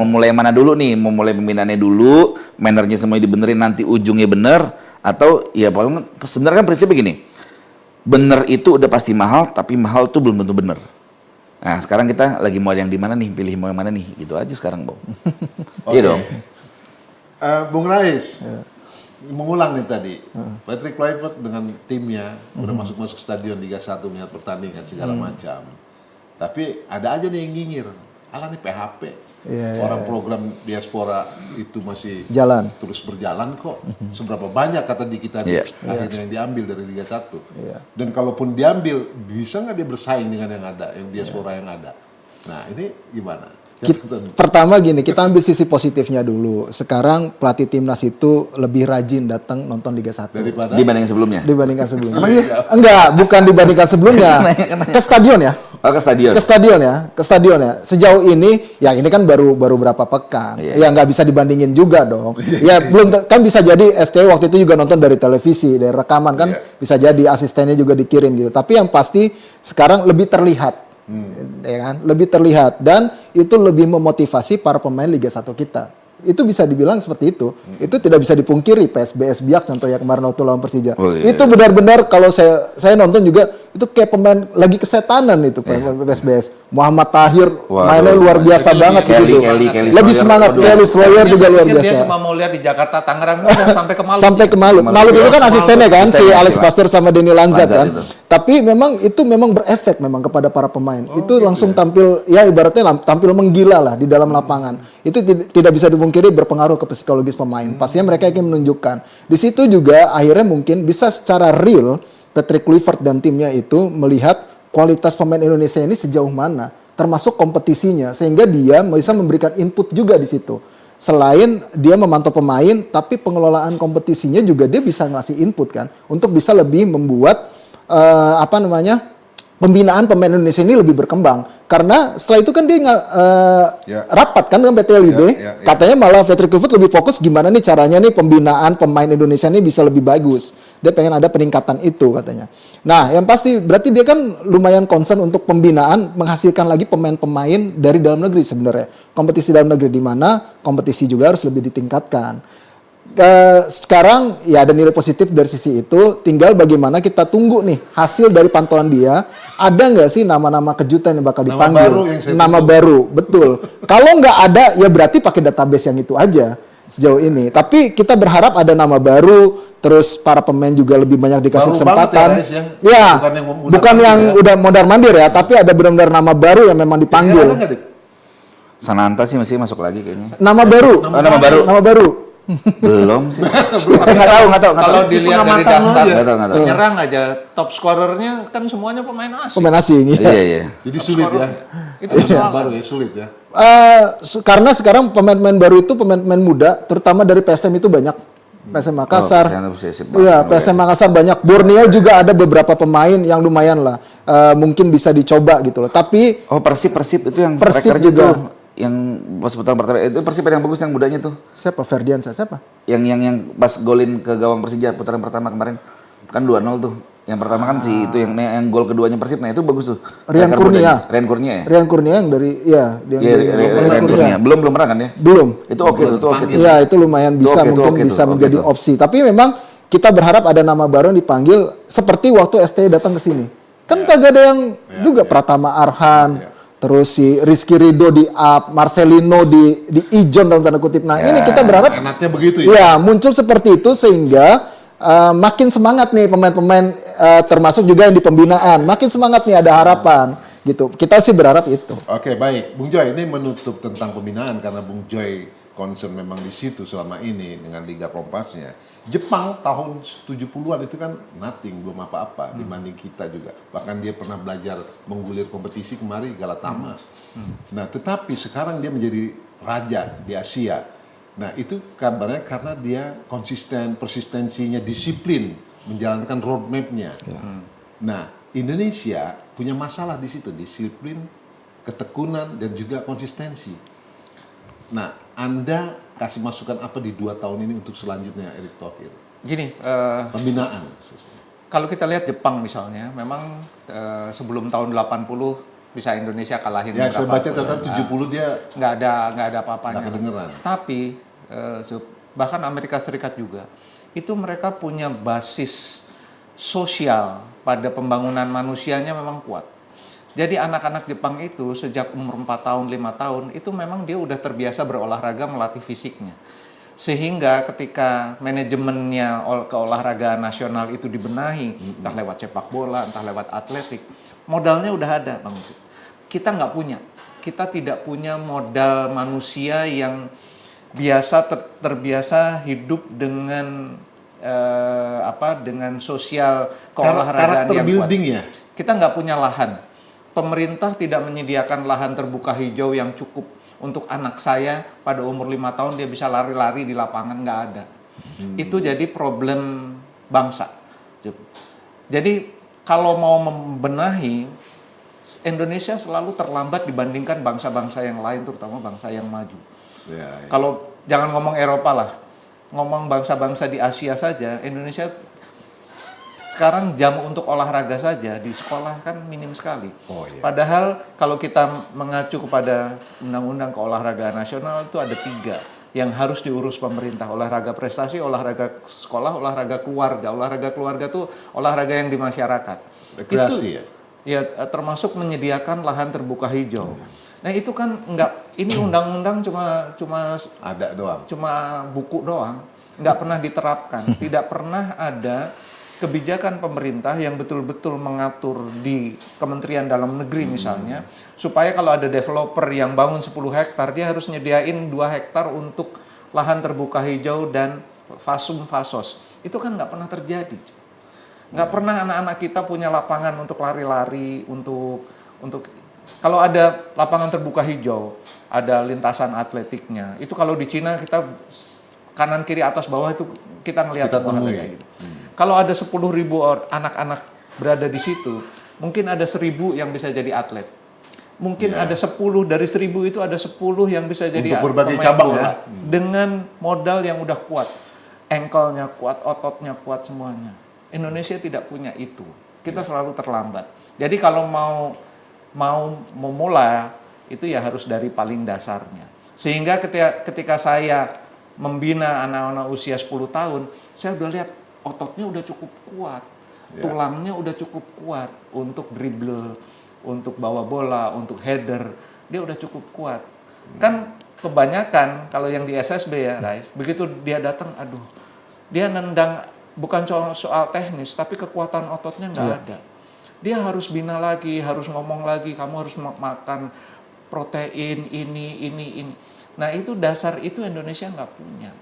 mulai mana dulu nih? Mau mulai pembinaannya dulu, mannernya semuanya dibenerin nanti ujungnya bener atau ya pokoknya sebenarnya kan prinsipnya gini. Bener itu udah pasti mahal, tapi mahal tuh belum tentu bener. Nah sekarang kita lagi mau yang di mana nih, pilih mau yang mana nih, gitu aja sekarang Bang. Iya dong. Bung Rais, mengulang nih tadi, Patrick Kluivert dengan timnya udah masuk stadion Liga 1 melihat pertandingan segala macam. Tapi ada aja nih yang nyinyir, alah nih PHP. Orang program diaspora itu masih Jalan. terus berjalan kok. Seberapa banyak kata di kita akhirnya yang diambil dari Liga 1. Dan kalaupun diambil, bisa nggak dia bersaing dengan yang ada, yang diaspora yang ada? Nah ini gimana? Pertama gini, kita ambil sisi positifnya dulu. Sekarang pelatih timnas itu lebih rajin datang nonton Liga 1 Daripada Dibanding sebelumnya. dibandingkan sebelumnya. Enggak, bukan dibandingkan sebelumnya. Ke stadion ya. Oh, ke stadion. Ke stadion ya. Sejauh ini, ya ini kan baru berapa pekan. Iya. Ya nggak bisa dibandingin juga dong. Ya belum kan bisa jadi STW waktu itu juga nonton dari televisi, dari rekaman kan bisa jadi asistennya juga dikirim gitu. Tapi yang pasti sekarang lebih terlihat. Ya kan? Lebih terlihat dan itu lebih memotivasi para pemain Liga 1 kita. Itu bisa dibilang seperti itu. Itu tidak bisa dipungkiri. PSBS Biak contohnya kemarin waktu lawan Persija. Itu benar-benar kalau saya nonton juga itu kayak pemain lagi kesetanan itu PSBS. Muhammad Tahir mainnya luar biasa banget di situ. Lebih semangat. Kelly Sloyer juga luar biasa. Dia cuma mau lihat di Jakarta, Tangerang sampai ke Malut. Sampai ke Malut. Malut itu kan asistennya kan si Alex Pastor sama Denny Lanzat kan. Tapi memang itu memang berefek memang kepada para pemain. Itu langsung tampil ya ibaratnya tampil menggila lah di dalam lapangan. Itu tidak bisa dipungkiri berpengaruh ke psikologis pemain. Pastinya mereka ingin menunjukkan. Di situ juga akhirnya mungkin bisa secara real Patrick Kluivert dan timnya itu melihat kualitas pemain Indonesia ini sejauh mana, termasuk kompetisinya, sehingga dia bisa memberikan input juga di situ. Selain dia memantau pemain, tapi pengelolaan kompetisinya juga dia bisa ngasih input kan, untuk bisa lebih membuat pembinaan pemain Indonesia ini lebih berkembang. Karena setelah itu kan dia rapat kan dengan PT LIB, katanya malah Patrick Kluivert lebih fokus gimana nih caranya nih pembinaan pemain Indonesia ini bisa lebih bagus. Dia pengen ada peningkatan itu katanya. Nah, yang pasti berarti dia kan lumayan concern untuk pembinaan, menghasilkan lagi pemain-pemain dari dalam negeri sebenarnya. Kompetisi dalam negeri di mana kompetisi juga harus lebih ditingkatkan. Sekarang ya ada nilai positif dari sisi itu, tinggal bagaimana kita tunggu nih hasil dari pantauan dia, ada nggak sih nama-nama kejutan yang bakal dipanggil, nama baru, betul. Kalau nggak ada ya berarti pakai database yang itu aja. sejauh ini. Tapi kita berharap ada nama baru, terus para pemain juga lebih banyak dikasih Baru kesempatan. banget ya, Rais, Ya, bukan yang udah mondar-mandir ya, tapi ada benar-benar nama baru yang memang Ada dipanggil. nggak, Dik? Sananta sih masih masuk lagi kayaknya. Nama baru. Oh, nama baru. Nama baru. Belum sih. Nggak tahu. Kalau dilihat dari daftar Nggak tahu. penyerang aja, top scorernya kan semuanya pemain asing. Pemain asing. Iya. Jadi sulit ya. Itu Yang persoalan. baru ya, sulit ya. Karena sekarang pemain-pemain baru itu pemain-pemain muda, terutama dari PSM itu banyak. PSM Makassar. Iya, PSM Makassar banyak. Borneo juga ada beberapa pemain yang lumayan lah. Mungkin bisa dicoba gitu loh. Tapi Persib itu yang Persib strikernya juga. tuh, yang pas putaran pertama itu Persib yang bagus yang mudanya tuh. siapa? Ferdiansa siapa? Yang pas golin ke gawang Persija putaran pertama kemarin kan 2-0 tuh. Yang pertama kan si itu yang gol keduanya Persib, nah itu bagus tuh. Rian Striker Kurnia. mudanya. Rian Kurnia ya? Rian Kurnia yang dari Iya, Rian Kurnia. Belum pernah kan ya? Belum. Itu oke tuh, Iya, itu lumayan bisa Oke tuh, mungkin oke bisa tuh, menjadi oke tuh. opsi. Tapi memang kita berharap ada nama baru yang dipanggil seperti waktu ST datang ke sini. Kan kagak ada yang juga Pratama Arhan, terus si Rizky Ridho di up, Marcelino di ijon dalam tanda kutip. Nah, ini kita berharap Enaknya begitu ya. ya muncul seperti itu sehingga makin semangat nih pemain-pemain termasuk juga yang di pembinaan. Makin semangat nih, ada harapan gitu. Kita sih berharap itu. Oke, baik. Bung Joy, ini menutup tentang pembinaan karena Bung Joy concern memang di situ selama ini dengan Liga Kompasnya. Jepang tahun 70-an itu kan nothing, belum apa-apa dibanding kita juga. Bahkan dia pernah belajar menggulir kompetisi kemari Galatama. Nah, tetapi sekarang dia menjadi raja di Asia. Nah, itu kabarnya karena dia konsisten, persistensinya, disiplin menjalankan roadmap-nya. Nah, Indonesia punya masalah di situ, disiplin, ketekunan, dan juga konsistensi. Nah, Anda kasih masukan apa di 2 tahun ini untuk selanjutnya, Erick Thohir? Gini, Pembinaan. kalau kita lihat Jepang misalnya, memang sebelum tahun 80 bisa Indonesia kalahin Ya, saya berapa baca tentang 70 dia nggak ada apa-apanya. nggak kedengeran. Tapi bahkan Amerika Serikat juga itu mereka punya basis sosial pada pembangunan manusianya memang kuat. Jadi anak-anak Jepang itu sejak umur 4 tahun, 5 tahun itu memang dia udah terbiasa berolahraga, melatih fisiknya. Sehingga ketika manajemennya keolahragaan nasional itu dibenahi, entah lewat sepak bola, entah lewat atletik, modalnya udah ada, Bang. Kita nggak punya. Kita tidak punya modal manusia yang terbiasa hidup dengan dengan sosial keolahragaan karakter yang kuat. building ya. Kita nggak punya lahan. Pemerintah tidak menyediakan lahan terbuka hijau yang cukup untuk anak saya pada umur 5 tahun dia bisa lari-lari di lapangan, nggak ada. Itu jadi problem bangsa. Jadi kalau mau membenahi, Indonesia selalu terlambat dibandingkan bangsa-bangsa yang lain, terutama bangsa yang maju. Ya. Kalau jangan ngomong Eropa lah, ngomong bangsa-bangsa di Asia saja, Indonesia sekarang jam untuk olahraga saja di sekolah kan minim sekali. Oh, iya. Padahal kalau kita mengacu kepada Undang-Undang Keolahragaan Nasional itu ada 3 yang harus diurus pemerintah. Olahraga prestasi, olahraga sekolah, olahraga keluarga. Olahraga keluarga itu olahraga yang di masyarakat. Rekreasi itu, ya termasuk menyediakan lahan terbuka hijau. Nah itu kan enggak, ini undang-undang cuma Ada doang. cuma buku doang, nggak pernah diterapkan. Tidak pernah ada kebijakan pemerintah yang betul-betul mengatur di Kementerian Dalam Negeri misalnya, supaya kalau ada developer yang bangun 10 hektar, dia harus nyediain 2 hektar untuk lahan terbuka hijau dan fasum fasos. Itu kan nggak pernah terjadi. Nggak pernah anak-anak kita punya lapangan untuk lari-lari, untuk kalau ada lapangan terbuka hijau, ada lintasan atletiknya. Itu kalau di Cina kita kanan kiri atas bawah itu kita ngelihat semua hal kayak gitu. Kalau ada 10.000 anak-anak berada di situ, mungkin ada 1.000 yang bisa jadi atlet. Mungkin ada 10 dari 1.000 itu ada 10 yang bisa jadi Untuk berbagai pemain cabang bola ya. dengan modal yang udah kuat. Ankle-nya kuat, ototnya kuat semuanya. Indonesia tidak punya itu. Kita selalu terlambat. Jadi kalau mau memulai itu ya harus dari paling dasarnya. Sehingga ketika saya membina anak-anak usia 10 tahun, saya udah lihat ototnya udah cukup kuat, tulangnya udah cukup kuat untuk dribble, untuk bawa bola, untuk header, dia udah cukup kuat. Kan kebanyakan kalau yang di SSB ya, guys, begitu dia datang, aduh, dia nendang bukan soal teknis, tapi kekuatan ototnya nggak ada. Dia harus bina lagi, harus ngomong lagi, kamu harus makan protein ini. Nah itu dasar itu Indonesia nggak punya.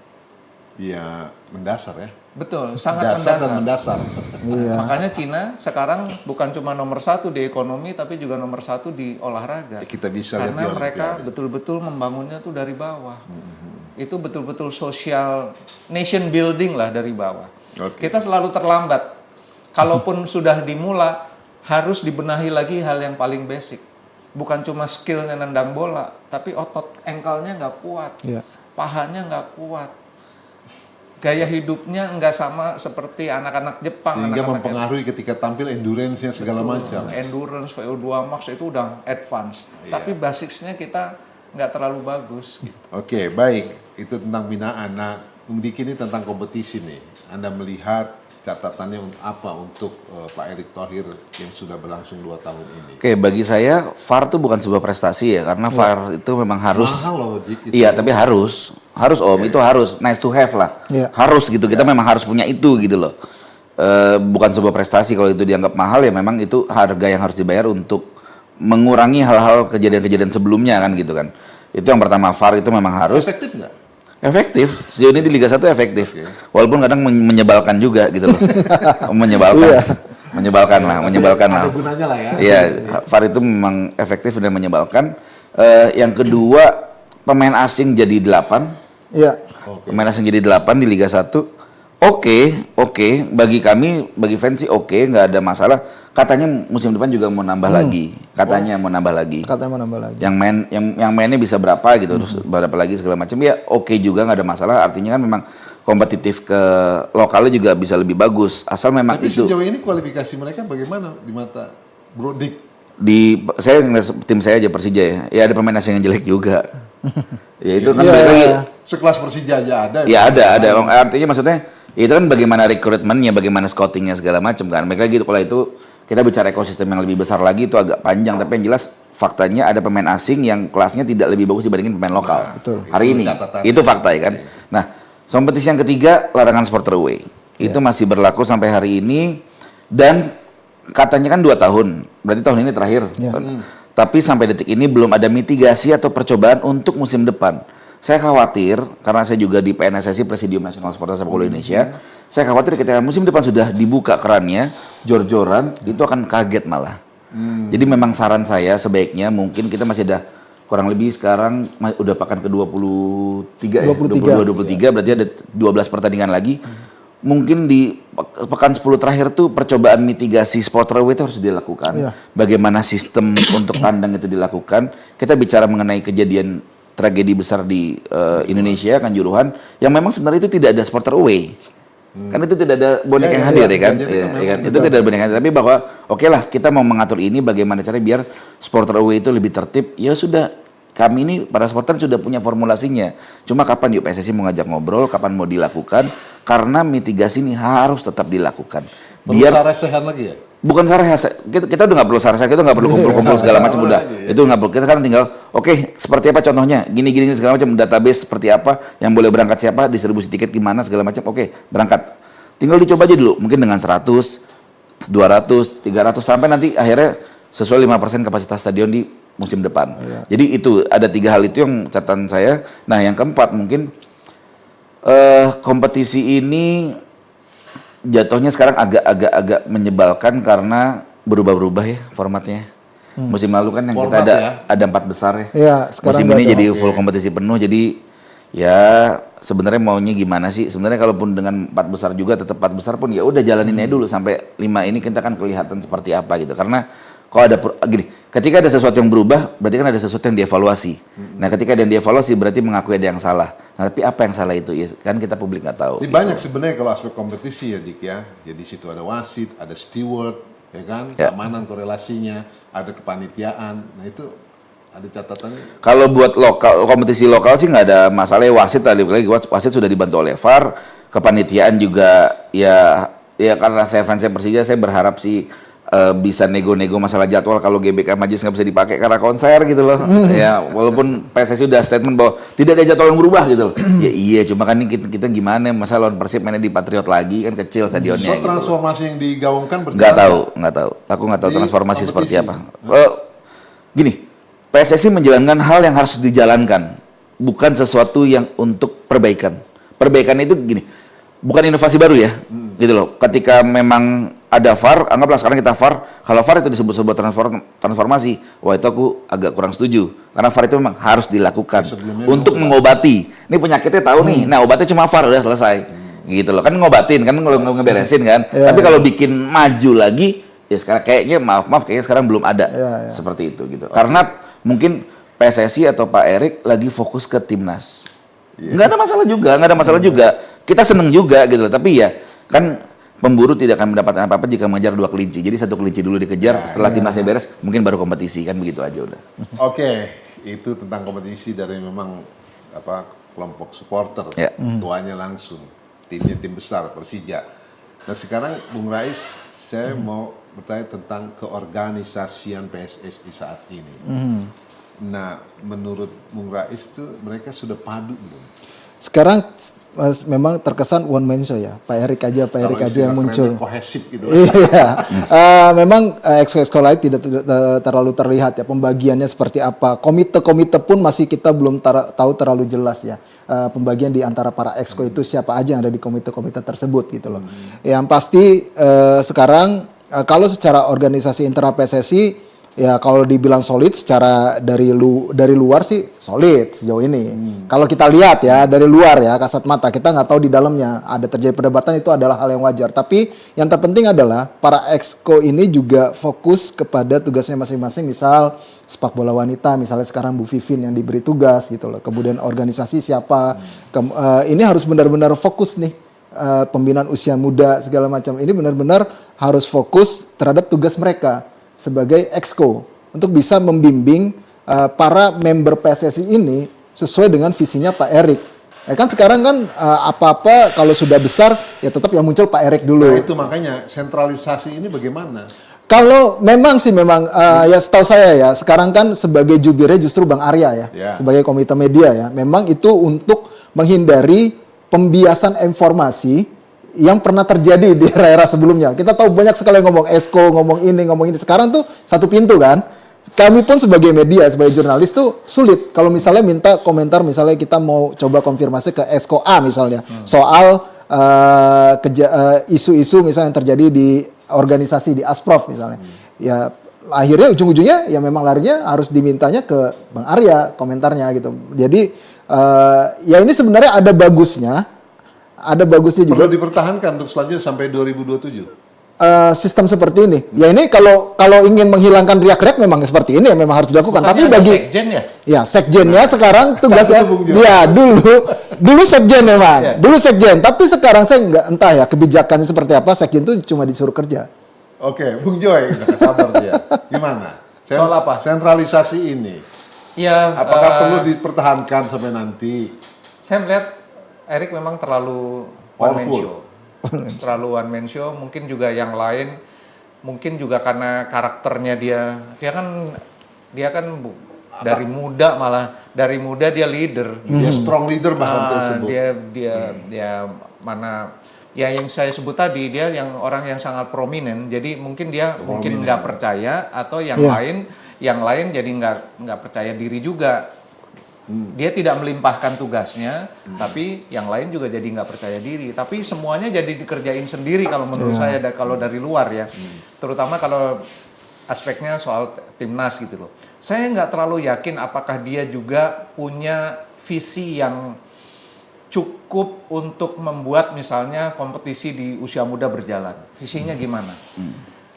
Iya, mendasar ya. Betul, sangat Dasar dan mendasar. mendasar. Iya. Makanya Cina sekarang bukan cuma nomor 1 di ekonomi, tapi juga nomor 1 di olahraga. Kita bisa lihat Karena di mereka Olimpiade. betul-betul membangunnya tuh dari bawah. Itu betul-betul social nation building lah dari bawah. Oke. Kita selalu terlambat. Kalaupun sudah dimulai, harus dibenahi lagi hal yang paling basic. Bukan cuma skillnya nendang bola, tapi otot engkelnya nggak kuat, Iya. pahanya nggak kuat. Gaya hidupnya nggak sama seperti anak-anak Jepang. Sehingga anak-anak mempengaruhi ketika tampil endurance-nya segala macam. endurance, VO2 max itu udah advance. Iya. Tapi basicnya kita nggak terlalu bagus. Oke, baik. Itu tentang binaan. Nah, Diki ini tentang kompetisi nih. Anda melihat catatannya apa untuk Pak Erick Thohir yang sudah berlangsung 2 tahun ini? Oke, bagi saya VAR itu bukan sebuah prestasi ya, karena VAR itu memang harus. Mahal loh, Dik. Iya, tapi harus Om, itu harus nice to have lah. Iya. Harus gitu, kita memang harus punya itu gitu loh. Bukan sebuah prestasi kalau itu dianggap mahal ya, memang itu harga yang harus dibayar untuk mengurangi hal-hal kejadian-kejadian sebelumnya kan gitu kan. Itu yang pertama, VAR itu memang harus. Efektif nggak? Efektif, sejauh ini di Liga 1 efektif. Oke. Walaupun kadang menyebalkan juga gitu loh. menyebalkan lah. Ada gunanya lah ya. Iya, VAR itu memang efektif dan menyebalkan. Yang kedua, pemain asing jadi 8. Iya. Pemain asing jadi 8 di Liga 1. Oke. Bagi kami, bagi fans sih oke, nggak ada masalah. Katanya musim depan juga mau nambah lagi. Katanya mau nambah lagi. Katanya mau nambah lagi. Yang mainnya bisa berapa gitu, terus berapa lagi segala macam. Ya oke juga, nggak ada masalah. Artinya kan memang kompetitif ke lokalnya juga bisa lebih bagus. Asal memang Tapi itu sejauh ini kualifikasi mereka bagaimana di mata Bro Dik? saya ngeliat tim saya aja Persija ya. Ya ada pemain asing yang jelek juga. Ya itu kan Iya. balik lagi. Sekelas Persija aja ada. Ya ada. Artinya maksudnya itu kan bagaimana rekrutmennya, bagaimana scoutingnya segala macam kan. Mereka gitu, kalau itu kita bicara ekosistem yang lebih besar lagi itu agak panjang. Tapi yang jelas faktanya ada pemain asing yang kelasnya tidak lebih bagus dibandingin pemain lokal. Betul. Hari Itu ini catatan. itu fakta ya kan. Nah, kompetisi yang ketiga larangan supporter away itu masih berlaku sampai hari ini dan katanya kan 2 tahun. Berarti tahun ini terakhir. Ya. Tapi sampai detik ini belum ada mitigasi atau percobaan untuk musim depan. Saya khawatir, karena saya juga di PNSSI, Presidium Nasional Supporter Sepak Bola Indonesia, saya khawatir ketika musim depan sudah dibuka kerannya, jor-joran, itu akan kaget malah. Jadi memang saran saya sebaiknya mungkin kita masih ada kurang lebih sekarang udah pekan ke-23 ya, 22-23, berarti ada 12 pertandingan lagi. Mungkin di pekan 10 terakhir tuh percobaan mitigasi supporter away itu harus dilakukan. Iya. Bagaimana sistem untuk tandang itu dilakukan. Kita bicara mengenai kejadian tragedi besar di Indonesia, Kanjuruhan, yang memang sebenarnya itu tidak ada supporter away. Kan itu tidak ada bonek yang hadir ya kan? jadi Iya, itu ya kan? Itu tidak ada bonek yang hadir. Tapi bahwa oke lah kita mau mengatur ini bagaimana caranya biar supporter away itu lebih tertib. Ya sudah, kami ini para supporter sudah punya formulasinya. Cuma kapan yuk PSSI mau ngajak ngobrol, kapan mau dilakukan? Karena mitigasi ini harus tetap dilakukan. Biar resehan lagi ya? Bukan sarah, kita udah nggak perlu sarah, kita nggak perlu kumpul-kumpul segala macam udah. Itu nggak perlu. Kita sekarang tinggal, oke, seperti apa contohnya? Gini segala macam, database seperti apa, yang boleh berangkat siapa, distribusi tiket gimana segala macam. Oke, berangkat. Tinggal dicoba aja dulu, mungkin dengan 100, 200, 300 sampai nanti akhirnya sesuai 5% kapasitas stadion di musim depan. Jadi itu ada 3 hal itu yang catatan saya. Nah, yang keempat mungkin kompetisi ini jatuhnya sekarang agak menyebalkan karena berubah-ubah ya formatnya. Musim lalu kan yang Format kita ya? ada 4 besar ya. Iya, sekarang Musim nggak ini ada. jadi full kompetisi penuh, jadi ya sebenarnya maunya gimana sih? Sebenarnya kalaupun dengan 4 besar juga tetap 4 besar pun ya udah jalanin aja dulu sampai 5 ini kita kan kelihatan seperti apa gitu. Karena kalau ada gini, ketika ada sesuatu yang berubah, berarti kan ada sesuatu yang dievaluasi. Nah, ketika ada yang dievaluasi berarti mengakui ada yang salah. Nah, tapi apa yang salah itu? Ya, kan kita publik nggak tahu. Ini banyak sebenarnya kalau aspek kompetisi ya Dik ya. Jadi situ ada wasit, ada steward, ya kan, Ya. keamanan korelasinya, ada kepanitiaan. Nah itu ada catatannya. Kalau buat kompetisi lokal sih nggak ada masalah. Wasit tadi lagi wasit sudah dibantu oleh VAR, kepanitiaan juga ya karena saya fans Persija, saya berharap sih bisa nego-nego masalah jadwal kalau GBK Majlis nggak bisa dipakai karena konser gitu loh. Ya walaupun PSSI udah statement bahwa tidak ada jadwal yang berubah gitu loh. Ya iya, cuma kan ini kita gimana, masa lawan Persib mainnya di Patriot lagi kan kecil stadionnya. So Gitu. transformasi yang digaungkan Nggak tahu. Aku nggak tahu Di transformasi seperti kompetisi. apa. Gini, PSSI menjalankan hal yang harus dijalankan, bukan sesuatu yang untuk perbaikan. Perbaikan itu gini, bukan inovasi baru ya, gitu loh. Ketika memang ada VAR, anggaplah sekarang kita VAR, kalau VAR itu disebut sebuah transformasi, wah itu aku agak kurang setuju. Karena VAR itu memang harus dilakukan Sebelumnya untuk mengobati. Ini penyakitnya tahu nih, nah obatnya cuma VAR udah selesai. Gitu loh, kan ngobatin, kan ngeberesin kan. Tapi kalau bikin maju lagi, ya sekarang kayaknya maaf kayaknya sekarang belum ada seperti itu gitu. Karena mungkin PSSI atau Pak Erik lagi fokus ke timnas. Nggak ada masalah juga. Kita seneng juga gitu loh. Tapi ya kan pemburu tidak akan mendapatkan apa-apa jika mengejar 2 kelinci. Jadi 1 kelinci dulu dikejar, setelah timnasnya beres, mungkin baru kompetisi kan begitu aja udah. Oke, itu tentang kompetisi dari memang kelompok supporter, tuanya langsung, timnya tim besar Persija. Nah sekarang Bung Rais, saya mau bertanya tentang keorganisasian PSSI saat ini. Nah menurut Bung Rais itu mereka sudah padu belum? Sekarang memang terkesan one man show ya, Pak Erik aja yang muncul. Kohesif gitu. Iya, memang exco lain tidak terlalu terlihat ya pembagiannya seperti apa. Komite pun masih kita belum tahu terlalu jelas ya pembagian di antara para exco itu siapa aja yang ada di komite-komite tersebut gitu loh. Yang pasti sekarang kalau secara organisasi internal PSSI ya kalau dibilang solid secara dari luar sih solid sejauh ini. Kalau kita lihat ya dari luar ya kasat mata, kita nggak tahu di dalamnya ada terjadi perdebatan, itu adalah hal yang wajar. Tapi yang terpenting adalah para exco ini juga fokus kepada tugasnya masing-masing. Misal sepak bola wanita, misalnya sekarang Bu Vivin yang diberi tugas gitu loh. Kemudian organisasi siapa, ini harus benar-benar fokus nih. Pembinaan usia muda segala macam ini benar-benar harus fokus terhadap tugas mereka sebagai exco untuk bisa membimbing para member PSSI ini sesuai dengan visinya Pak Erik. Ya kan sekarang kan apa-apa kalau sudah besar ya tetap yang muncul Pak Erik dulu. Nah itu makanya sentralisasi ini bagaimana? Kalau memang ya setahu saya ya sekarang kan sebagai jubirnya justru Bang Arya ya sebagai komite media ya. Memang itu untuk menghindari pembiasan informasi yang pernah terjadi di era-era sebelumnya. Kita tahu banyak sekali yang ngomong esko, ngomong ini. Sekarang tuh satu pintu kan. Kami pun sebagai media, sebagai jurnalis tuh sulit. Kalau misalnya minta komentar, misalnya kita mau coba konfirmasi ke esko A misalnya. Soal isu-isu misalnya yang terjadi di organisasi, di Asprof misalnya. Ya akhirnya ujung-ujungnya ya memang larinya harus dimintanya ke Bang Arya komentarnya gitu. Jadi ya ini sebenarnya ada bagusnya juga. Perlu dipertahankan untuk selanjutnya sampai 2027. Sistem seperti ini. Ya ini kalau ingin menghilangkan riak-riak memang seperti ini ya memang harus dilakukan. Bukannya Tapi bagi sekjen ya? Ya, sekjennya sekarang tugasnya dia dulu sekjen memang. Dulu sekjen, tapi sekarang saya nggak entah ya kebijakannya seperti apa. Sekjen itu cuma disuruh kerja. Oke, Bung Joy, nggak sabar dia. Gimana? Soal apa? Sentralisasi ini. Ya, Apakah perlu dipertahankan sampai nanti? saya melihat Erik memang terlalu one man Powerful. show. Terlalu one man show, mungkin juga yang lain, mungkin juga karena karakternya dia kan dari muda dia leader. Dia strong leader bahkan tersebut. Dia mana ya yang saya sebut tadi, dia yang orang yang sangat prominent. Jadi mungkin dia mungkin nggak percaya, atau yang lain jadi nggak percaya diri juga. Dia tidak melimpahkan tugasnya, tapi yang lain juga jadi nggak percaya diri. Tapi semuanya jadi dikerjain sendiri kalau menurut saya, kalau dari luar ya. Terutama kalau aspeknya soal timnas gitu loh. Saya nggak terlalu yakin apakah dia juga punya visi yang cukup untuk membuat misalnya kompetisi di usia muda berjalan. Visinya gimana?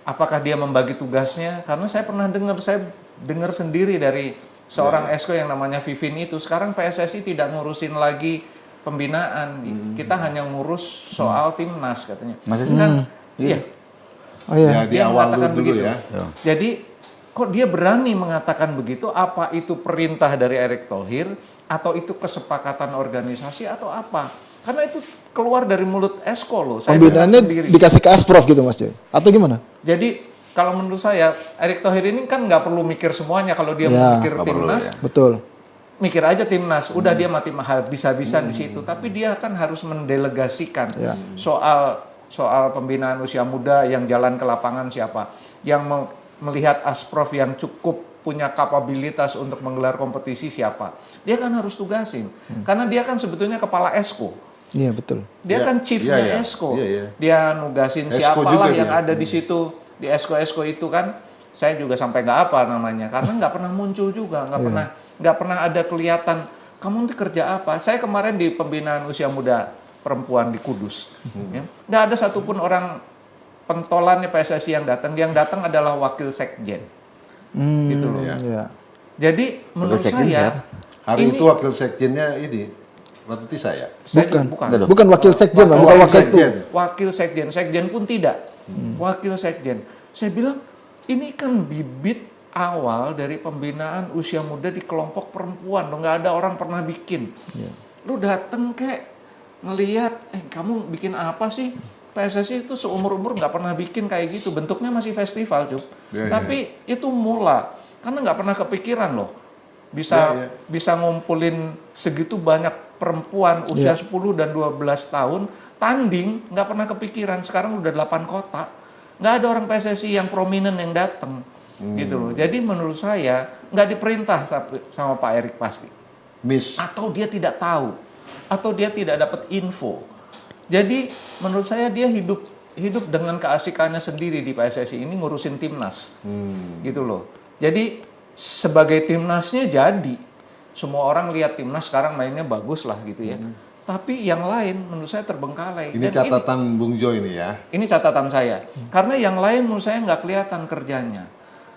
Apakah dia membagi tugasnya? Karena saya pernah dengar sendiri dari seorang esko yang namanya Vivin itu, sekarang PSSI tidak ngurusin lagi pembinaan, kita hanya ngurus soal timnas katanya. Kan, iya. Oh iya. Ya, di Dia awal mengatakan dulu begitu. ya. Jadi kok dia berani mengatakan begitu? Apa itu perintah dari Erick Thohir, atau itu kesepakatan organisasi, atau apa? Karena itu keluar dari mulut esko loh. Saya dengar Pembinaannya sendiri. dikasih ke Asprof gitu Mas Joy. Atau gimana? Jadi kalau menurut saya Erick Thohir ini kan nggak perlu mikir semuanya kalau dia Ya, mikir nggak perlu, timnas. ya. Betul. Mikir aja timnas, udah dia mati bisa-bisa di situ. Tapi dia kan harus mendelegasikan Ya. soal pembinaan usia muda yang jalan ke lapangan siapa, yang melihat Asprof yang cukup punya kapabilitas untuk menggelar kompetisi siapa. Dia kan harus tugasin, karena dia kan sebetulnya kepala Esko. Iya, betul. Dia Ya, kan chiefnya iya, iya. Esko. Iya, iya. Dia nugasin Esko siapalah juga yang dia. ada di situ di Esko itu kan. Saya juga sampai nggak apa namanya, karena nggak pernah muncul juga, nggak pernah ada kelihatan. Kamu tuh kerja apa? Saya kemarin di pembinaan usia muda perempuan di Kudus, ya. Nggak ada satupun orang pentolannya PSSI yang datang. Yang datang adalah wakil sekjen, gitu loh. Iya. Iya. Jadi menurut sekjen saya siapa? Hari ini- itu wakil sekjennya ini Ratu Tisa ya? saya Bukan. bukan. Bukan wakil sekjen, Pak. Bukan wakil itu. Wakil sekjen pun tidak. Wakil sekjen. Saya bilang ini kan bibit awal dari pembinaan usia muda di kelompok perempuan. Loh, nggak ada orang pernah bikin. Lu dateng kek ngelihat, kamu bikin apa sih? PSSI itu seumur-umur nggak pernah bikin kayak gitu. Bentuknya masih festival, Cuk. Iya, Tapi itu mula. Karena nggak pernah kepikiran loh. Bisa ngumpulin segitu banyak perempuan usia 10 dan 12 tahun tanding, nggak pernah kepikiran. Sekarang udah 8 kota, nggak ada orang PSSI yang prominent yang datang, gitu loh. Jadi menurut saya nggak diperintah sama Pak Erick pasti, Miss. atau dia tidak tahu, atau dia tidak dapat info. Jadi menurut saya dia hidup dengan keasikannya sendiri di PSSI ini ngurusin timnas, gitu loh. Jadi sebagai timnasnya jadi semua orang lihat timnas sekarang mainnya bagus lah gitu ya. Tapi yang lain menurut saya terbengkalai. Ini Dan catatan Bung Jo ini ya. ini catatan saya. Karena yang lain menurut saya nggak kelihatan kerjanya.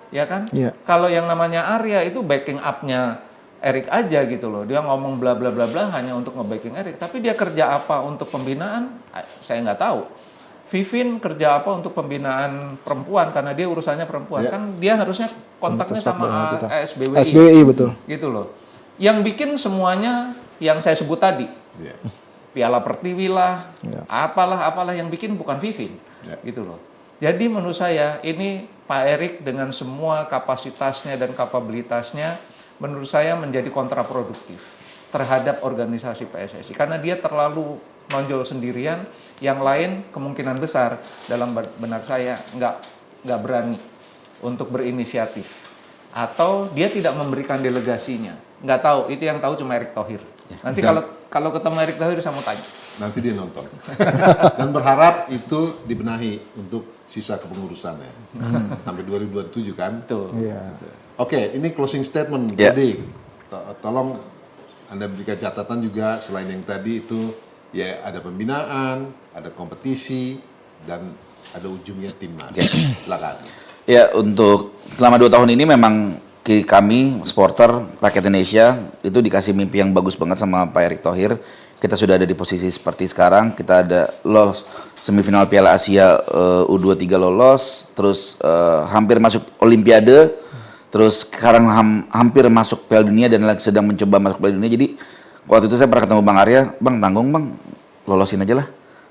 Ya kan? Iya. Kalau yang namanya Arya itu backing up-nya Erick aja gitu loh. Dia ngomong bla bla bla bla hanya untuk nge-backing Erick. Tapi dia kerja apa untuk pembinaan? Saya nggak tahu. Vivin kerja apa untuk pembinaan perempuan karena dia urusannya perempuan. Ya. Kan dia harusnya kontaknya Sepak bola sama kita. SBWI. SBWI, betul. Gitu loh. Yang bikin semuanya yang saya sebut tadi. Ya. Piala Pertiwi lah, Ya. apalah yang bikin bukan Vivin, Ya. gitu loh. Jadi menurut saya ini Pak Erick dengan semua kapasitasnya dan kapabilitasnya, menurut saya menjadi kontraproduktif terhadap organisasi PSSI karena dia terlalu nonjol sendirian, yang lain kemungkinan besar dalam benak saya nggak berani untuk berinisiatif atau dia tidak memberikan delegasinya. Nggak tahu, itu yang tahu cuma Erick Thohir. Nanti kalau ketemu Erick Thohir saya mau tanya. Nanti dia nonton. Dan berharap itu dibenahi untuk sisa kepengurusannya. Sampai 2027 kan? Tuh. Iya. Oke, ini closing statement. Ya. Jadi, tolong Anda berikan catatan juga selain yang tadi itu ya ada pembinaan, ada kompetisi, dan ada ujungnya timnas. Silakan. Ya, untuk selama 2 tahun ini memang kami supporter Rakyat Indonesia itu dikasih mimpi yang bagus banget sama Pak Erick Thohir. Kita sudah ada di posisi seperti sekarang. Kita ada lolos semifinal Piala Asia U23 lolos, terus hampir masuk Olimpiade, terus sekarang hampir masuk Piala Dunia dan lagi sedang mencoba masuk Piala Dunia. Jadi waktu itu saya pernah ketemu Bang Arya, Bang tanggung Bang, lolosin aja lah.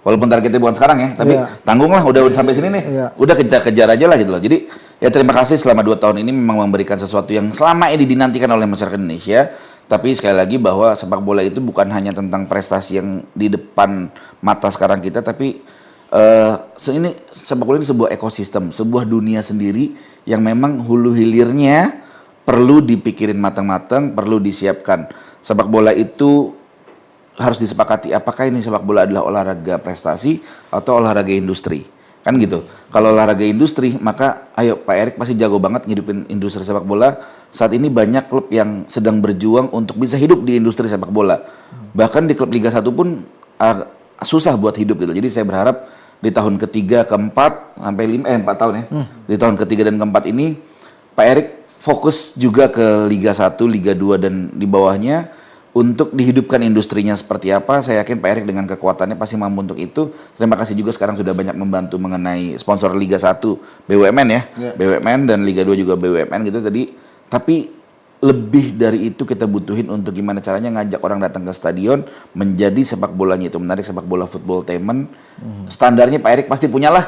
Walaupun targetnya bukan sekarang ya, tapi tanggung lah, udah sampai sini nih, udah kejar aja lah gitu loh. Jadi ya terima kasih selama 2 tahun ini memang memberikan sesuatu yang selama ini dinantikan oleh masyarakat Indonesia. Tapi sekali lagi bahwa sepak bola itu bukan hanya tentang prestasi yang di depan mata sekarang kita, tapi ini sepak bola ini sebuah ekosistem, sebuah dunia sendiri yang memang hulu hilirnya perlu dipikirin matang-matang, perlu disiapkan. Sepak bola itu harus disepakati apakah ini sepak bola adalah olahraga prestasi atau olahraga industri, kan gitu. Kalau olahraga industri maka ayo Pak Erick pasti jago banget ngidupin industri sepak bola. Saat ini banyak klub yang sedang berjuang untuk bisa hidup di industri sepak bola, bahkan di klub Liga 1 pun susah buat hidup gitu. Jadi saya berharap di tahun ketiga, keempat sampai 4 tahun ya, di tahun ketiga dan keempat ini Pak Erick fokus juga ke Liga 1, Liga 2 dan di bawahnya untuk dihidupkan industrinya seperti apa. Saya yakin Pak Erick dengan kekuatannya pasti mampu untuk itu. Terima kasih juga sekarang sudah banyak membantu mengenai sponsor Liga 1 BUMN ya. BUMN dan Liga 2 juga BUMN gitu tadi. Tapi lebih dari itu kita butuhin untuk gimana caranya ngajak orang datang ke stadion, menjadi sepak bolanya itu menarik, sepak bola footballtainment. Standarnya Pak Erick pasti punya lah.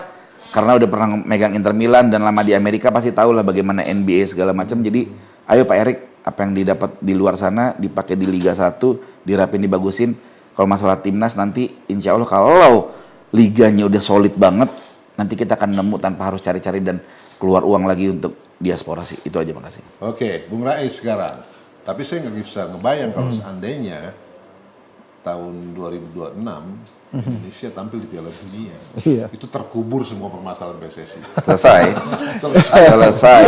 karena udah pernah megang Inter Milan dan lama di Amerika pasti tahu lah bagaimana NBA segala macam. Jadi ayo Pak Erik, apa yang didapat di luar sana dipakai di Liga 1, dirapin, dibagusin. Kalau masalah timnas nanti insya Allah kalau liganya udah solid banget, nanti kita akan nemu tanpa harus cari-cari dan keluar uang lagi untuk diaspora sih. Itu aja, makasih. Oke, Bung Rais sekarang. Tapi saya nggak bisa ngebayang kalau seandainya tahun 2026 Indonesia tampil di Piala Dunia. Iya. Itu terkubur semua permasalahan PSSI. Selesai. Selesai.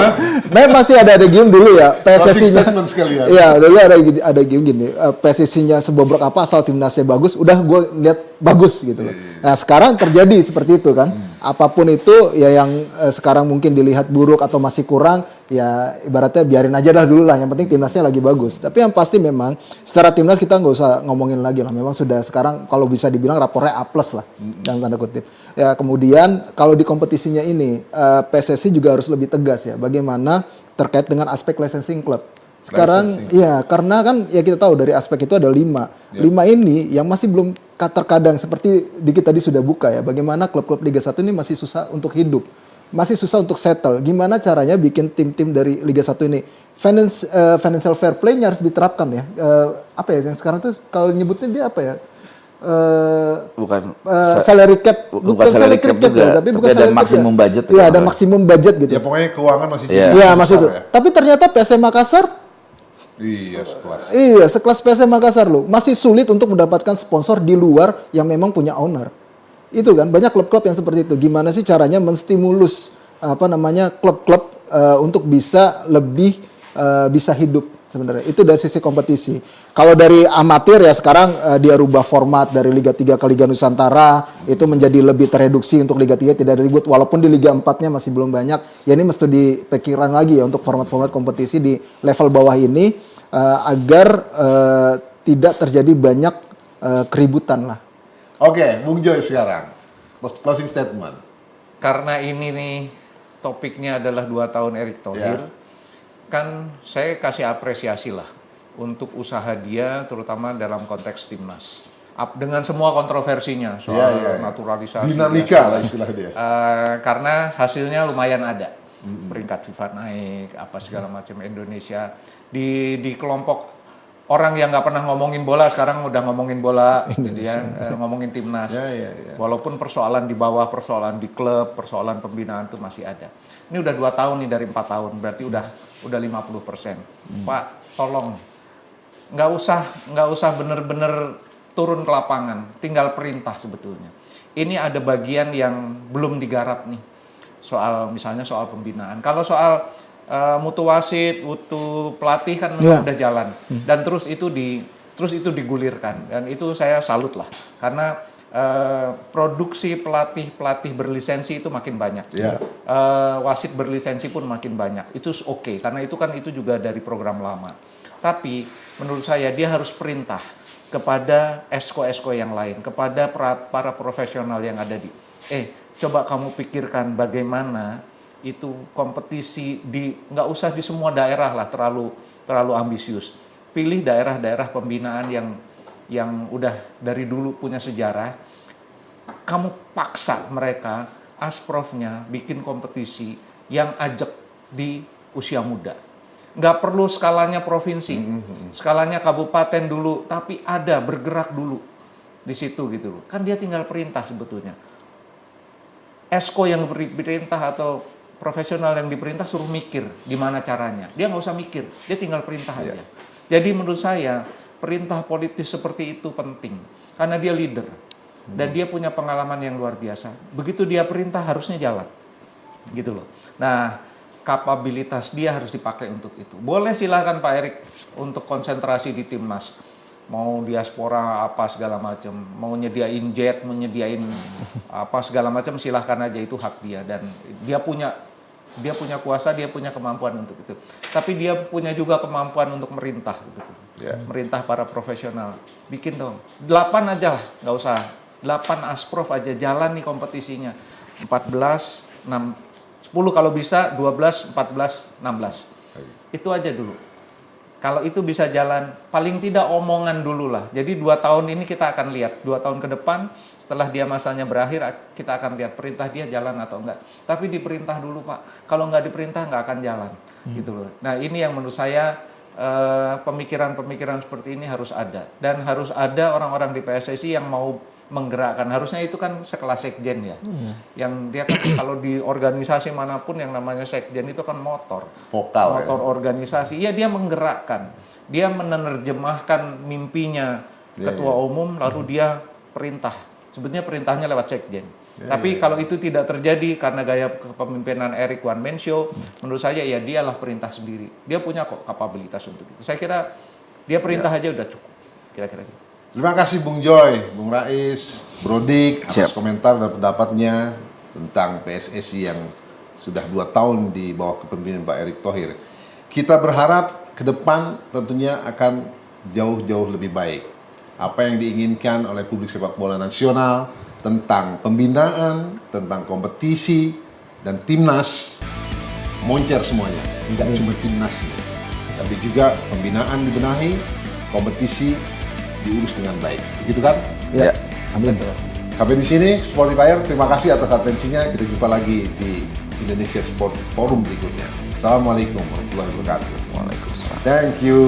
Memang masih ada game dulu ya PSSI-nya. statement sekalian. Iya, dulu ada game gini. PSSI-nya sebobrok apa asal timnasnya bagus, udah gue lihat bagus gitu loh. Nah, sekarang terjadi seperti itu kan. Apapun itu ya yang sekarang mungkin dilihat buruk atau masih kurang, ya ibaratnya biarin aja dah dulu lah. Yang penting timnasnya lagi bagus. Tapi yang pasti memang secara timnas kita nggak usah ngomongin lagi lah. Memang sudah sekarang kalau bisa dibilang rapornya A+ lah dalam tanda kutip. Ya kemudian kalau di kompetisinya ini PSSI juga harus lebih tegas ya. Bagaimana terkait dengan aspek licensing club. Sekarang ya karena kan ya kita tahu dari aspek itu ada 5. 5 ini yang masih belum terkadang seperti Diki tadi sudah buka ya. Bagaimana klub-klub Liga 1 ini masih susah untuk hidup. Masih susah untuk settle. Gimana caranya bikin tim-tim dari Liga 1 ini financial fair play-nya harus diterapkan ya. Apa ya yang sekarang tuh kalau nyebutnya dia apa ya? Bukan Salary cap. bukan salary cap juga, ya, tapi bukan ada salary cap maksimum ya. budget. Iya, ada maksimum budget gitu. Ya pokoknya keuangan masih Iya, masih itu. ya. Tapi ternyata PSM Makassar Iya, sekelas. iya, sekelas PSM Makassar loh. Masih sulit untuk mendapatkan sponsor di luar yang memang punya owner. Itu kan banyak klub-klub yang seperti itu. Gimana sih caranya menstimulus klub-klub untuk bisa lebih bisa hidup sebenarnya. Itu dari sisi kompetisi. Kalau dari amatir ya sekarang dia rubah format dari Liga 3 ke Liga Nusantara, itu menjadi lebih tereduksi untuk Liga 3 tidak ribut walaupun di Liga 4-nya masih belum banyak. Ya ini mesti dipikirkan lagi ya untuk format-format kompetisi di level bawah ini agar tidak terjadi banyak keributan lah. Oke, Bung Joy sekarang. Closing statement. Karena ini nih topiknya adalah 2 tahun Erick Thohir, kan saya kasih apresiasi lah untuk usaha dia terutama dalam konteks timnas. Dengan semua kontroversinya soal naturalisasi. Dinamika lah istilah dia. Karena hasilnya lumayan ada. Peringkat FIFA naik, apa segala macam. Indonesia di kelompok orang yang nggak pernah ngomongin bola sekarang udah ngomongin bola, gitu ya, ngomongin timnas. Walaupun persoalan di bawah, persoalan di klub, persoalan pembinaan itu masih ada. Ini udah 2 tahun nih dari 4 tahun, berarti udah 50%. Pak, tolong nggak usah bener-bener turun ke lapangan, tinggal perintah sebetulnya. Ini ada bagian yang belum digarap nih. Misalnya soal pembinaan. Kalau soal mutu wasit, mutu pelatih kan udah jalan dan terus itu digulirkan dan itu saya salut lah karena produksi pelatih berlisensi itu makin banyak. Wasit berlisensi pun makin banyak. Itu oke karena itu juga dari program lama. Tapi menurut saya dia harus perintah kepada esko-esko yang lain, kepada para profesional yang ada coba kamu pikirkan bagaimana itu kompetisi nggak usah di semua daerah lah terlalu ambisius. Pilih daerah-daerah pembinaan yang udah dari dulu punya sejarah. Kamu paksa mereka asprofnya bikin kompetisi yang ajak di usia muda. Nggak perlu skalanya provinsi, skalanya kabupaten dulu, tapi ada bergerak dulu di situ gitu loh. Kan dia tinggal perintah sebetulnya. Esko yang diperintah atau profesional yang diperintah suruh mikir gimana caranya. Dia nggak usah mikir, dia tinggal perintah aja. Jadi menurut saya perintah politis seperti itu penting karena dia leader dan dia punya pengalaman yang luar biasa. Begitu dia perintah harusnya jalan, gitu loh. Nah, kapabilitas dia harus dipakai untuk itu. Boleh silakan Pak Erik untuk konsentrasi di timnas. Mau diaspora apa segala macam, mau nyediain jet, mau nyediain apa segala macam silahkan aja itu hak dia dan dia punya kuasa, dia punya kemampuan untuk itu. Tapi dia punya juga kemampuan untuk merintah gitu. Merintah para profesional. Bikin dong. 8 aja lah, nggak usah. 8 asprof aja jalan nih kompetisinya. 14, 6, 10 kalau bisa, 12, 14, 16. Itu aja dulu. Kalau itu bisa jalan, paling tidak omongan dulu lah. Jadi 2 tahun ini kita akan lihat, 2 tahun ke depan setelah dia masanya berakhir, kita akan lihat perintah dia jalan atau enggak. Tapi diperintah dulu Pak, kalau nggak diperintah nggak akan jalan, gitu loh. Nah ini yang menurut saya pemikiran-pemikiran seperti ini harus ada. Dan harus ada orang-orang di PSSI yang mau menggerakkan. Harusnya itu kan sekelas sekjen ya. Yang dia kan kalau di organisasi manapun yang namanya sekjen itu kan motor. Vokal, Motor organisasi. Iya dia menggerakkan. Dia menerjemahkan mimpinya ketua umum lalu dia perintah. Sebetulnya perintahnya lewat sekjen. Tapi kalau itu tidak terjadi karena gaya kepemimpinan Eric One Man Show, menurut saya ya dialah perintah sendiri. Dia punya kok kapabilitas untuk itu. Saya kira dia perintah aja udah cukup. Kira-kira gitu. Terima kasih Bung Joy, Bung Rais, Bro Dik atas komentar dan pendapatnya tentang PSSI yang sudah 2 tahun di bawah kepemimpinan Pak Erick Thohir. Kita berharap ke depan tentunya akan jauh-jauh lebih baik. Apa yang diinginkan oleh publik sepak bola nasional tentang pembinaan, tentang kompetisi, dan timnas, moncer semuanya. Tidak cuma timnasnya, tapi juga pembinaan dibenahi, kompetisi diurus dengan baik. Begitu kan? Ya, amin. Sampai di sini Sportifier, terima kasih atas atensinya. Kita jumpa lagi di Indonesia Sport Forum berikutnya. Assalamualaikum warahmatullahi wabarakatuh. Waalaikumsalam. Thank you.